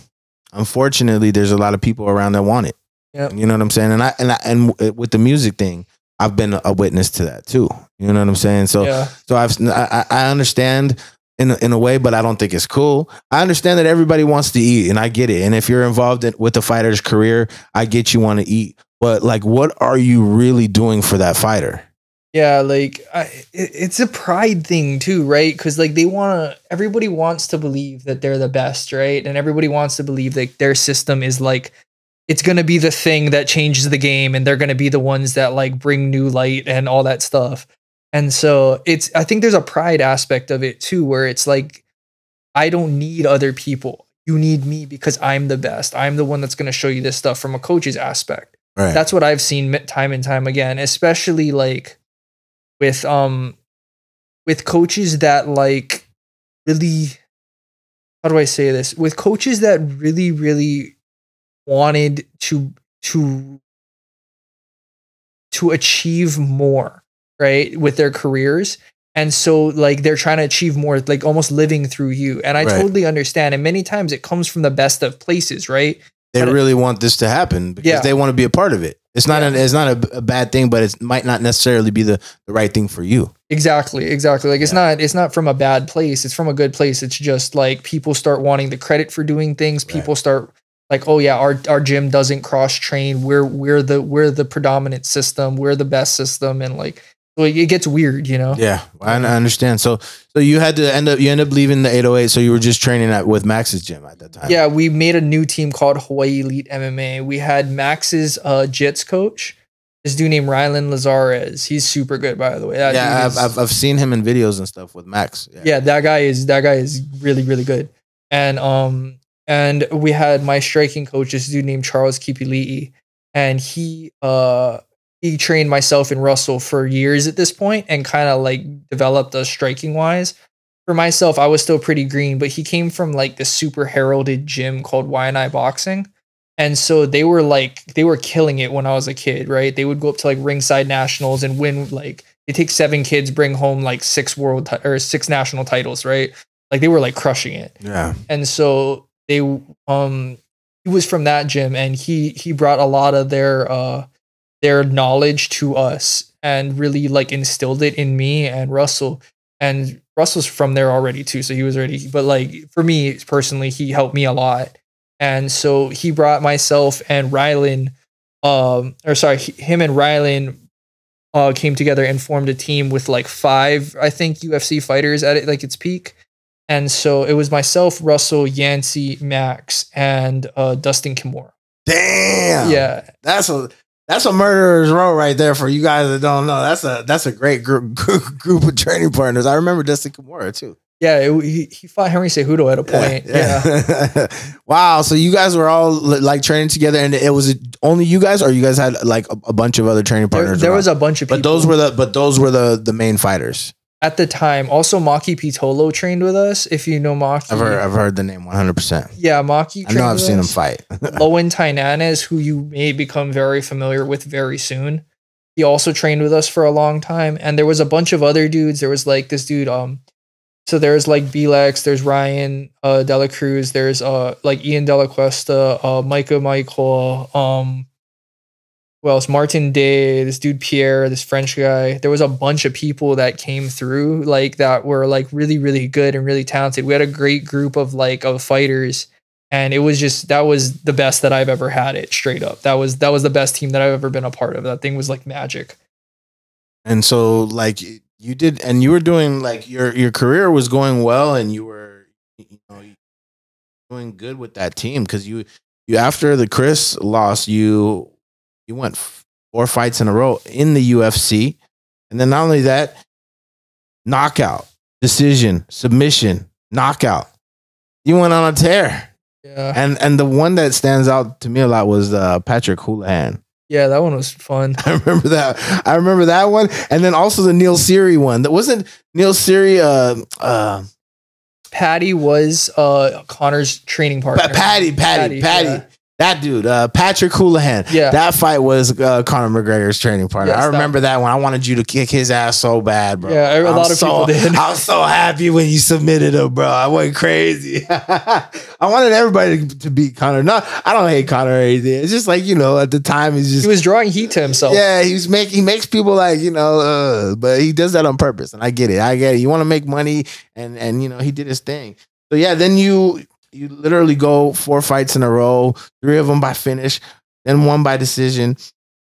unfortunately, there's a lot of people around that want it. Yep. You know what I'm saying? And with the music thing, I've been a witness to that too. You know what I'm saying? So Yeah. so I understand in a way, but I don't think it's cool. I understand that everybody wants to eat, and I get it. And if you're involved with a fighter's career, I get you want to eat. But like, what are you really doing for that fighter? Yeah, like it's a pride thing too, right? Because like everybody wants to believe that they're the best, right? And everybody wants to believe that their system is like, it's going to be the thing that changes the game, and they're going to be the ones that like bring new light and all that stuff. And so I think there's a pride aspect of it too, where it's like, I don't need other people. You need me because I'm the best. I'm the one that's going to show you this stuff from a coach's aspect. Right. That's what I've seen time and time again, especially like with coaches that like really, how do I say this? With coaches that really, really wanted to achieve more, right, with their careers. And so like they're trying to achieve more, like almost living through you. And I totally understand. And many times it comes from the best of places, right? They really want this to happen because they want to be a part of it. It's not it's not a bad thing, but it might not necessarily be the right thing for you. Exactly. Like it's not from a bad place. It's from a good place. It's just like people start wanting the credit for doing things. People start like, oh yeah, our gym doesn't cross train. We're the predominant system. We're the best system. And like, so it gets weird, you know? Yeah, I understand. So you had to end up leaving the 808. So you were just training with Max's gym at that time. Yeah, we made a new team called Hawaii Elite MMA. We had Max's jits coach, this dude named Rylan Lazares. He's super good, by the way. I've seen him in videos and stuff with Max. Yeah, that guy is really, really good. And we had my striking coach, this dude named Charles Kipili'i, and he trained myself and Russell for years at this point and kind of like developed us striking wise. For myself, I was still pretty green, but he came from like the super heralded gym called Y&I Boxing. And so they were killing it when I was a kid, right? They would go up to like ringside nationals and win, like they take 7 kids, bring home like 6 national titles, right? Like they were like crushing it. Yeah. And so he was from that gym, and he brought a lot of their knowledge to us and really like instilled it in me and Russell. And Russell's from there already too, so he was already, but like for me personally, he helped me a lot. And so he brought myself and Rylan, him and Rylan came together and formed a team with like 5, I think, UFC fighters at it, like its peak. And so it was myself, Russell, Yancey, Max, and Dustin Kimura. Damn. Yeah. That's a murderer's row right there for you guys that don't know. That's a great group of training partners. I remember Dustin Kimura too. Yeah, he fought Henry Cejudo at a point. Yeah. Wow. So you guys were all like training together, and it was only you guys, or you guys had like a bunch of other training partners? There was a bunch of people. But those were the main fighters at the time. Also, Maki Pitolo trained with us. If you know Maki, I've heard the name 100%. Yeah, Maki. I know I've seen him fight. Lowen Tainanes, who you may become very familiar with very soon. He also trained with us for a long time, and there was a bunch of other dudes. There was like this dude. So there's like Belex, there's Ryan Dela Cruz, there's like Ian Dela Cuesta, Micah Michael, who else? Martin Day, this dude Pierre, this French guy. There was a bunch of people that came through like that were like really, really good and really talented. We had a great group of fighters, and it was just, that was the best that I've ever had it, straight up. That was the best team that I've ever been a part of. That thing was like magic. And so like you did, and you were doing like your career was going well, and you were doing good with that team, because you after the Chris loss, you went 4 fights in a row in the UFC, and then not only that, knockout, decision, submission, knockout. You went on a tear. Yeah. And the one that stands out to me a lot was Patrick Houlihan. Yeah, that one was fun. I remember that one. And then also the Neil Seary one. That wasn't Neil Seary. Patty was Connor's training partner. Patty. Yeah. That dude, Patrick Houlihan. Yeah. That fight was Conor McGregor's training partner. Yes, I remember that one. I wanted you to kick his ass so bad, bro. Yeah, a lot of people did. I was so happy when you submitted him, bro. I went crazy. I wanted everybody to beat Conor. No, I don't hate Conor or anything. It's just like, you know, at the time, he was drawing heat to himself. Yeah, he makes people like, you know, but he does that on purpose. And I get it. You want to make money, and you know, he did his thing. So yeah, then you literally go 4 fights in a row, 3 of them by finish, then 1 by decision.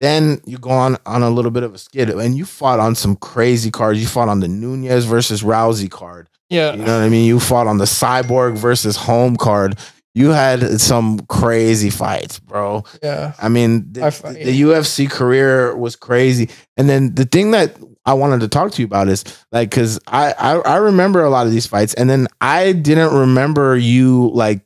Then you go on a little bit of a skid, and you fought on some crazy cards. You fought on the Nunez versus Rousey card. Yeah. You know what I mean? You fought on the Cyborg versus Holm card. You had some crazy fights, bro. Yeah. I mean, the UFC career was crazy. And then the thing that I wanted to talk to you about is like, because I remember a lot of these fights, and then I didn't remember you like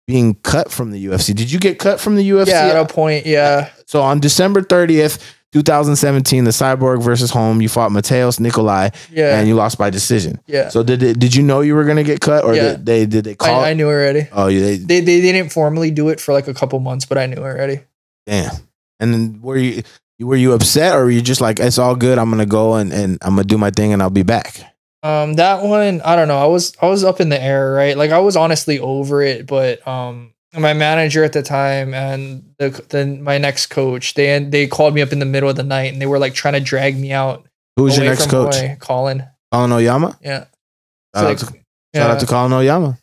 being cut from the UFC. Did you get cut from the UFC? Yeah, at a point, yeah. So on December 30th, 2017, the Cyborg versus Holm, you fought Mateus Nikolai, and you lost by decision. Yeah. So did you know you were gonna get cut, or did they call? I knew already. Oh, yeah. They didn't formally do it for like a couple months, but I knew already. Damn. And then were you upset, or were you just like, it's all good, I'm gonna go and I'm gonna do my thing and I'll be back? That one, I don't know. I was up in the air, right? Like I was honestly over it, but my manager at the time and my next coach, they called me up in the middle of the night and they were like trying to drag me out. Who was your next coach? Colin Oyama? Yeah. Shout out to Colin Oyama.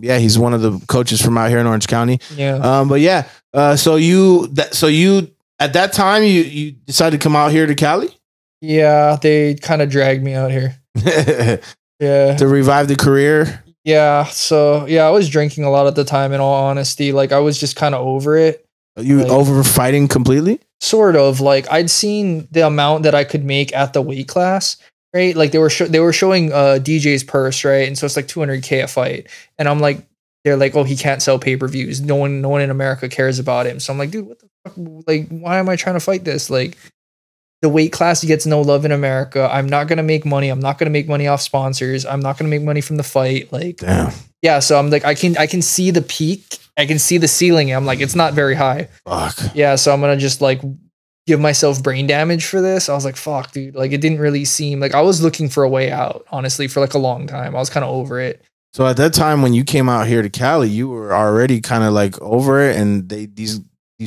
Yeah, he's one of the coaches from out here in Orange County. Yeah. But yeah, so you at that time you decided to come out here to Cali? Yeah, they kind of dragged me out here. Yeah. To revive the career? Yeah. So yeah, I was drinking a lot at the time, in all honesty. Like I was just kind of over it. You like, over fighting completely? Sort of. Like I'd seen the amount that I could make at the weight class, right? Like they were showing DJ's purse, right? And so it's like 200K a fight. And I'm like, they're like, oh, he can't sell pay-per-views. No one in America cares about him. So I'm like, dude, what the fuck? Like, why am I trying to fight this? Like, the weight class gets no love in America. I'm not going to make money. I'm not going to make money off sponsors. I'm not going to make money from the fight. Like, damn. Yeah. So I'm like, I can see the peak. I can see the ceiling. I'm like, it's not very high. Fuck. Yeah. So I'm going to just like give myself brain damage for this. I was like, fuck, dude. Like, it didn't really seem like I was looking for a way out, honestly, for like a long time. I was kind of over it. So at that time, when you came out here to Cali, you were already kind of like over it, and these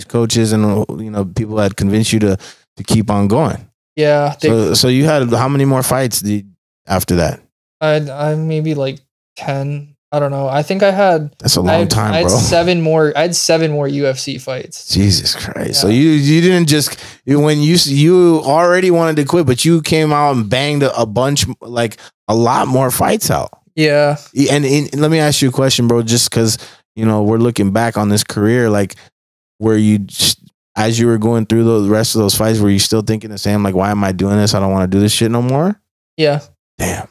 coaches and, you know, people had convinced you to keep on going. Yeah. So you had how many more fights after that? I maybe like 10. I don't know. I think I had. That's a long time, bro. I had 7 more UFC fights. Jesus Christ! Yeah. So you didn't just when you already wanted to quit, but you came out and banged a bunch, like a lot more fights out. Yeah. And let me ask you a question, bro. Just because you know we're looking back on this career, like were you as you were going through the rest of those fights, were you still thinking the same? Like, why am I doing this? I don't want to do this shit no more. Yeah. Damn.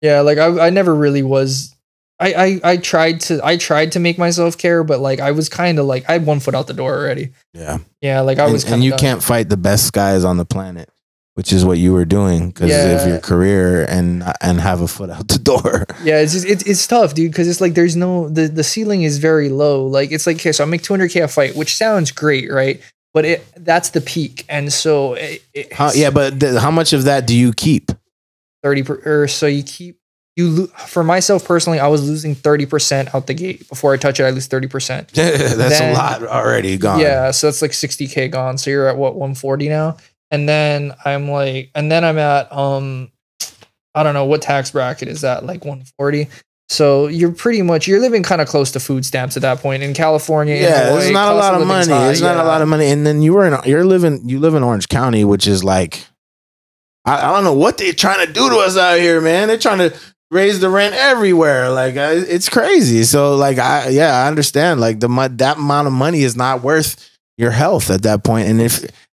Yeah. Like I never really was. I tried to make myself care, but like I was kind of like I had one foot out the door already. Yeah. Yeah. Like I was. And you can't fight the best guys on the planet, which is what you were doing because of your career and have a foot out the door. Yeah, it's just, it's tough, dude, because it's like there's no the ceiling is very low. Like it's like, okay, so I make 200K a fight, which sounds great, right? But that's the peak, and so how much of that do you keep? 30 or so you keep for myself personally, I was losing 30% out the gate before I touch it. I lose 30%. That's a lot already gone. Yeah, so that's like 60K gone. So you're at what 140 now. And then I'm at I don't know what tax bracket is that, like 140. So you're living kind of close to food stamps at that point in California. Yeah, Hawaii, it's not a lot of money. It's not a lot of money. And then you live in Orange County, which is like I don't know what they're trying to do to us out here, man. They're trying to raise the rent everywhere. Like it's crazy. So like I understand. Like that amount of money is not worth your health at that point. And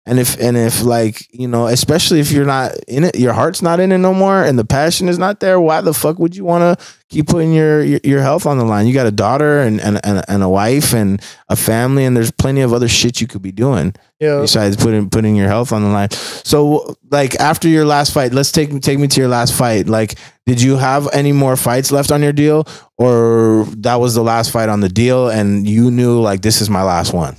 And if like, you know, especially if you're not in it, your heart's not in it no more, and the passion is not there, why the fuck would you want to keep putting your health on the line? You got a daughter and a wife and a family, and there's plenty of other shit you could be doing besides putting your health on the line. So like after your last fight, let's take me to your last fight. Like, did you have any more fights left on your deal, or that was the last fight on the deal and you knew like this is my last one?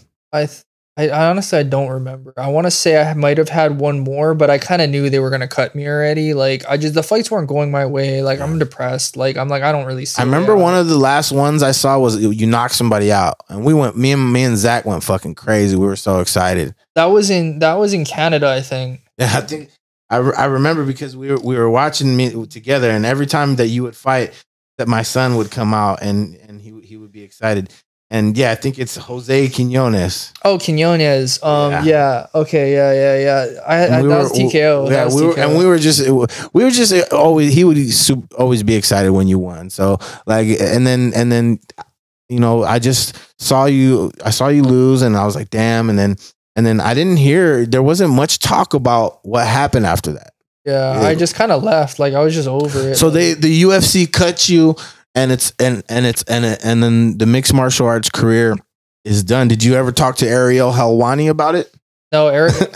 I honestly, I don't remember. I want to say I might have had one more, but I kind of knew they were going to cut me already. Like, the fights weren't going my way. Like, I'm depressed. Like, I'm like, I don't really see. I remember one of the last ones I saw was you knocked somebody out, and me and Zach went fucking crazy. We were so excited. That was in Canada, I think. Yeah, I think I remember because we were watching me together, and every time that you would fight, that my son would come out and he would be excited. And yeah, I think it's Jose Quinones. Oh, Quinones. Yeah. Okay. Yeah. That was TKO. Yeah, we were just always. He would always be excited when you won. So like, and then, you know, I just saw you. I saw you lose, and I was like, damn. And then I didn't hear. There wasn't much talk about what happened after that. Yeah, I just kind of left. Like I was just over it. So the UFC cut you. And then the mixed martial arts career is done. Did you ever talk to Ariel Helwani about it? No,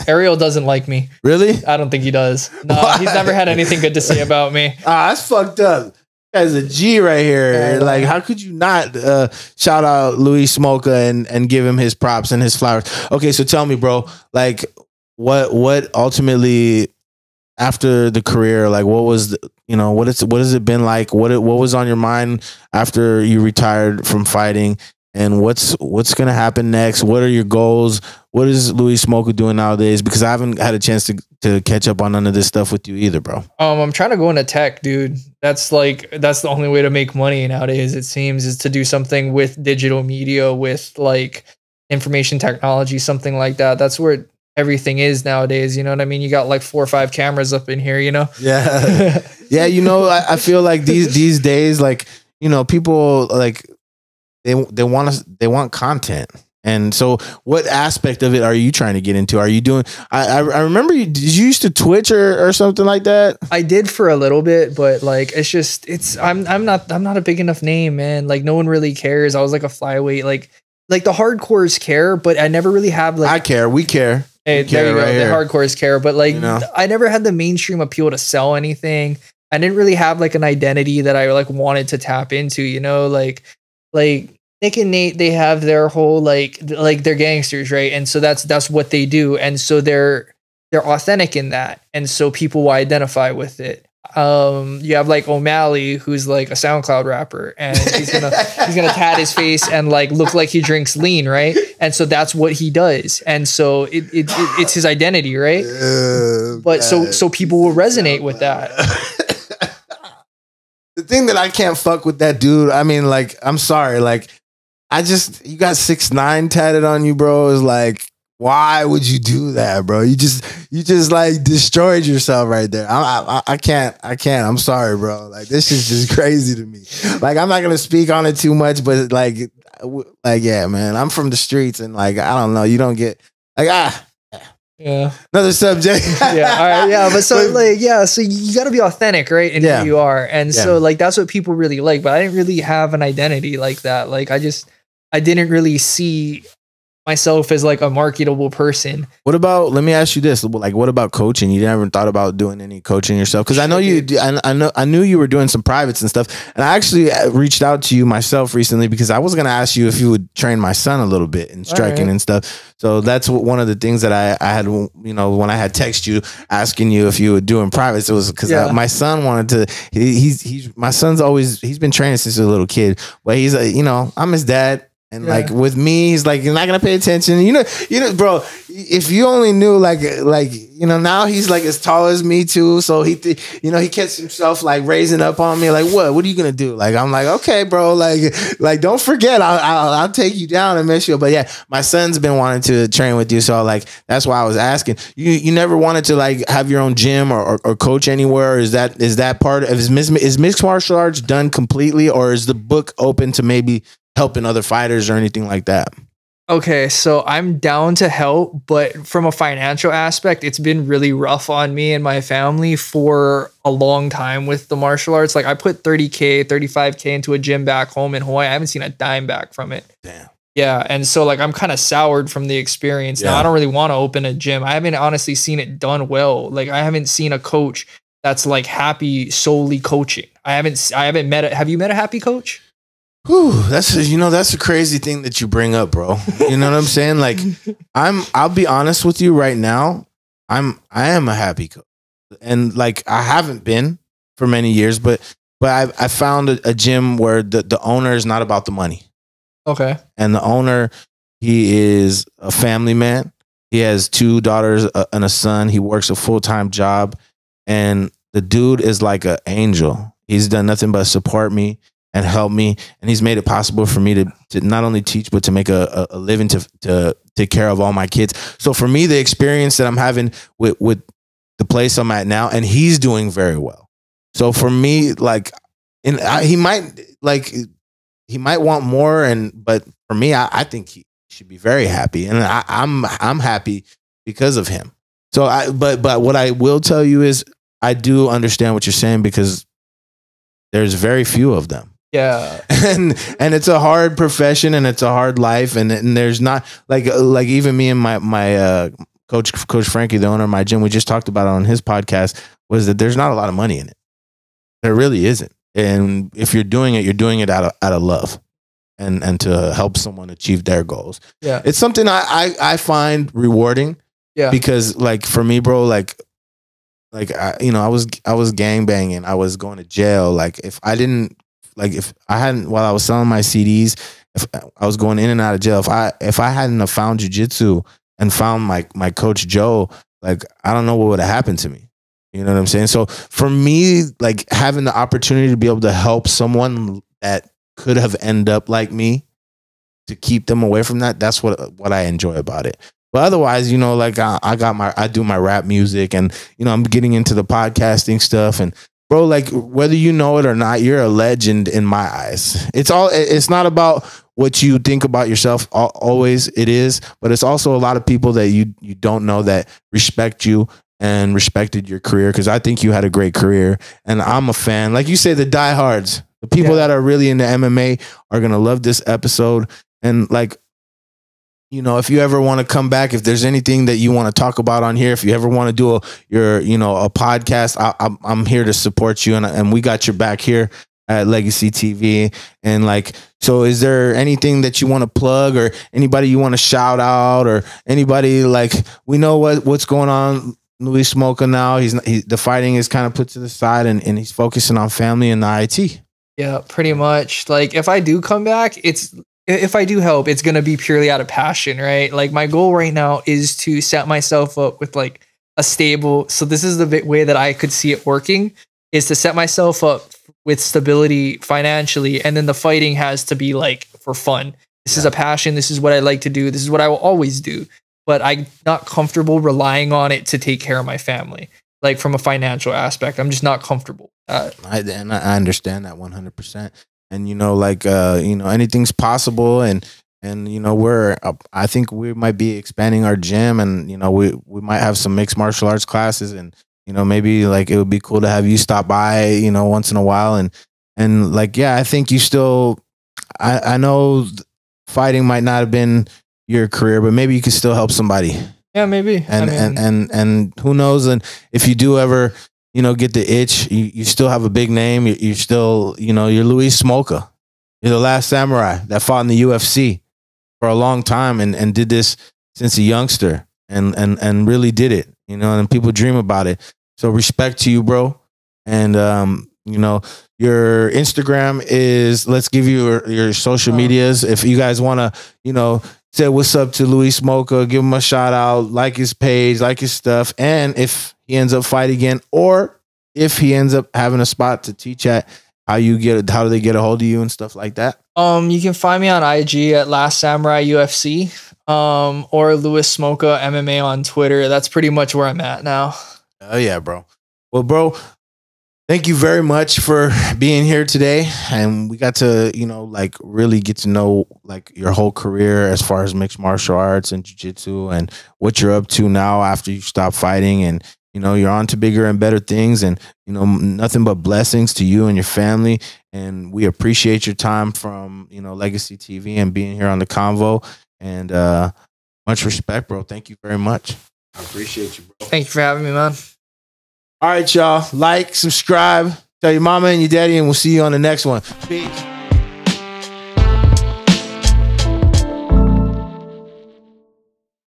Ariel doesn't like me. Really? I don't think he does. No, he's never had anything good to say about me. That's fucked up. That's a G right here. Like, how could you not shout out Luis Smolka and give him his props and his flowers? Okay, so tell me, bro, like what ultimately after the career, like what was what has it been like? What was on your mind after you retired from fighting, and what's gonna happen next? What are your goals? What is Luis Smolka doing nowadays? Because I haven't had a chance to catch up on none of this stuff with you either, bro. I'm trying to go into tech, dude. That's the only way to make money nowadays, it seems, is to do something with digital media, with like information technology, something like that. That's where everything is nowadays, you know what I mean? You got like 4 or 5 cameras up in here, you know? Yeah. Yeah, I feel like these days, like, people like they want content. And so what aspect of it are you trying to get into? Are you doing I remember did you used to Twitch or something like that? I did for a little bit, but like I'm not a big enough name, man. Like no one really cares. I was like a flyweight, like the hardcores care, but I never really have like I care, we care. Hey, there you go. The hardcores care, but like I never had the mainstream appeal to sell anything. I didn't really have like an identity that I like wanted to tap into, like Nick and Nate, they have their whole like they're gangsters, right? And so that's what they do, and so they're authentic in that, and so people will identify with it. You have like O'Malley, who's like a SoundCloud rapper, and he's gonna tat his face and like look like he drinks lean, right? And so that's what he does, and so it's his identity, right? But so people will resonate with that. The thing that I can't fuck with that dude, I mean, like, I'm sorry, like, you got 6ix9ine tatted on you, bro. Is like, why would you do that, bro? You just like destroyed yourself right there. I can't. I'm sorry, bro. Like, this is just crazy to me. Like, I'm not gonna speak on it too much, but like, yeah, man. I'm from the streets, and like, I don't know. You don't get like yeah. Another subject. Yeah. All right. Yeah. But so so you got to be authentic, right? In who you are, and so like that's what people really like. But I didn't really have an identity like that. Like I didn't really see myself as like a marketable person. What about, let me ask you this, like, what about coaching? You never thought about doing any coaching yourself? Because I know I knew you were doing some privates and stuff, and I actually reached out to you myself recently because I was going to ask you if you would train my son a little bit in striking and stuff. So that's one of the things that I had, when I had text you asking you if you were doing privates, it was because my son wanted to, my son's he's been training since he was a little kid, but he's I'm his dad. And like with me, he's like, you're not gonna pay attention. You know, bro. If you only knew, like now he's like as tall as me too. So he catches himself like raising up on me, like, what are you gonna do? Like, I'm like, okay, bro. Like don't forget, I'll take you down and miss you. But yeah, my son's been wanting to train with you, so like that's why I was asking. You never wanted to like have your own gym or coach anywhere? Or is that part of is mixed martial arts done completely, or is the book open to maybe helping other fighters or anything like that? Okay, so I'm down to help, but from a financial aspect, it's been really rough on me and my family for a long time with the martial arts. Like I put 30K, 35K into a gym back home in Hawaii. I haven't seen a dime back from it. Damn. Yeah, and so like I'm kind of soured from the experience. Now I don't really want to open a gym. I haven't honestly seen it done well. Like I haven't seen a coach that's like happy solely coaching. I haven't met have you met a happy coach? Whew, that's a crazy thing that you bring up, bro. You know what I'm saying? Like I'll be honest with you right now. I am a happy coach. And like I haven't been for many years, but I found a gym where the owner is not about the money. Okay. And the owner, he is a family man. He has 2 daughters and a son. He works a full-time job, and the dude is like an angel. He's done nothing but support me and help me, and he's made it possible for me to not only teach but to make a living to take care of all my kids. So for me, the experience that I'm having with the place I'm at now, and he's doing very well. So for me, like, he might want more, but for me, I think he should be very happy, and I'm happy because of him. So but what I will tell you is I do understand what you're saying, because there's very few of them. Yeah. And it's a hard profession, and it's a hard life, and there's not like even me and my coach Frankie, the owner of my gym, we just talked about it on his podcast, was that there's not a lot of money in it. There really isn't. And if you're doing it out of love and to help someone achieve their goals. Yeah. It's something I find rewarding. Yeah. Because like for me, bro, like I was gangbanging. I was going to jail. Like if I hadn't, while I was selling my CDs, if I was going in and out of jail, if I hadn't have found jiu-jitsu and found my coach Joe, like I don't know what would have happened to me. You know what I'm saying? So for me, like having the opportunity to be able to help someone that could have ended up like me, to keep them away from that, that's what I enjoy about it. But otherwise, like I do my rap music, and I'm getting into the podcasting stuff, and bro, like whether you know it or not, you're a legend in my eyes. It's not about what you think about yourself. Always it is, but it's also a lot of people that you don't know that respect you and respected your career, because I think you had a great career, and I'm a fan. Like you say, the diehards, the people that are really into MMA are gonna love this episode. And like, if you ever want to come back, if there's anything that you want to talk about on here, if you ever want to do a podcast, I'm here to support you, and we got your back here at Legacy TV. And like, so is there anything that you want to plug, or anybody you want to shout out, or anybody? Like, we know what's going on. Luis Smolka now, the fighting is kind of put to the side, and he's focusing on family and the IT. Yeah, pretty much. Like if I do come back, if I do help, it's going to be purely out of passion, right? Like my goal right now is to set myself up with like a stable. So this is the way that I could see it working, is to set myself up with stability financially. And then the fighting has to be like for fun. This is a passion. This is what I like to do. This is what I will always do. But I'm not comfortable relying on it to take care of my family. Like from a financial aspect, I'm just not comfortable. I understand that 100%. And anything's possible, and I think we might be expanding our gym, and we might have some mixed martial arts classes, and maybe like it would be cool to have you stop by once in a while, and like I think you still, I know fighting might not have been your career, but maybe you could still help somebody. Yeah, maybe. And who knows? And if you do ever, get the itch, you still have a big name. You're still, you're Luis Smolka. You're the last samurai that fought in the UFC for a long time, and did this since a youngster, and really did it, and people dream about it. So respect to you, bro. And, your Instagram is, let's give you your social medias. If you guys want to, say what's up to Luis Smolka, give him a shout out, like his page, like his stuff. And if he ends up fighting again, or if he ends up having a spot to teach at, how do they get a hold of you and stuff like that? You can find me on IG at Last Samurai UFC, or Luis Smolka MMA on Twitter. That's pretty much where I'm at now. Oh yeah, bro. Well, bro, Thank you very much for being here today. And we got to, you know, like really get to know like your whole career as far as mixed martial arts and jiu-jitsu and what you're up to now after you stop fighting. And, you know, you're on to bigger and better things, and, you know, nothing but blessings to you and your family. And we appreciate your time from, you know, Legacy TV and being here on the Convo. And much respect, bro. Thank you very much. I appreciate you, bro. Thank you for having me, man. All right, y'all. Like, subscribe, tell your mama and your daddy, and we'll see you on the next one. Peace.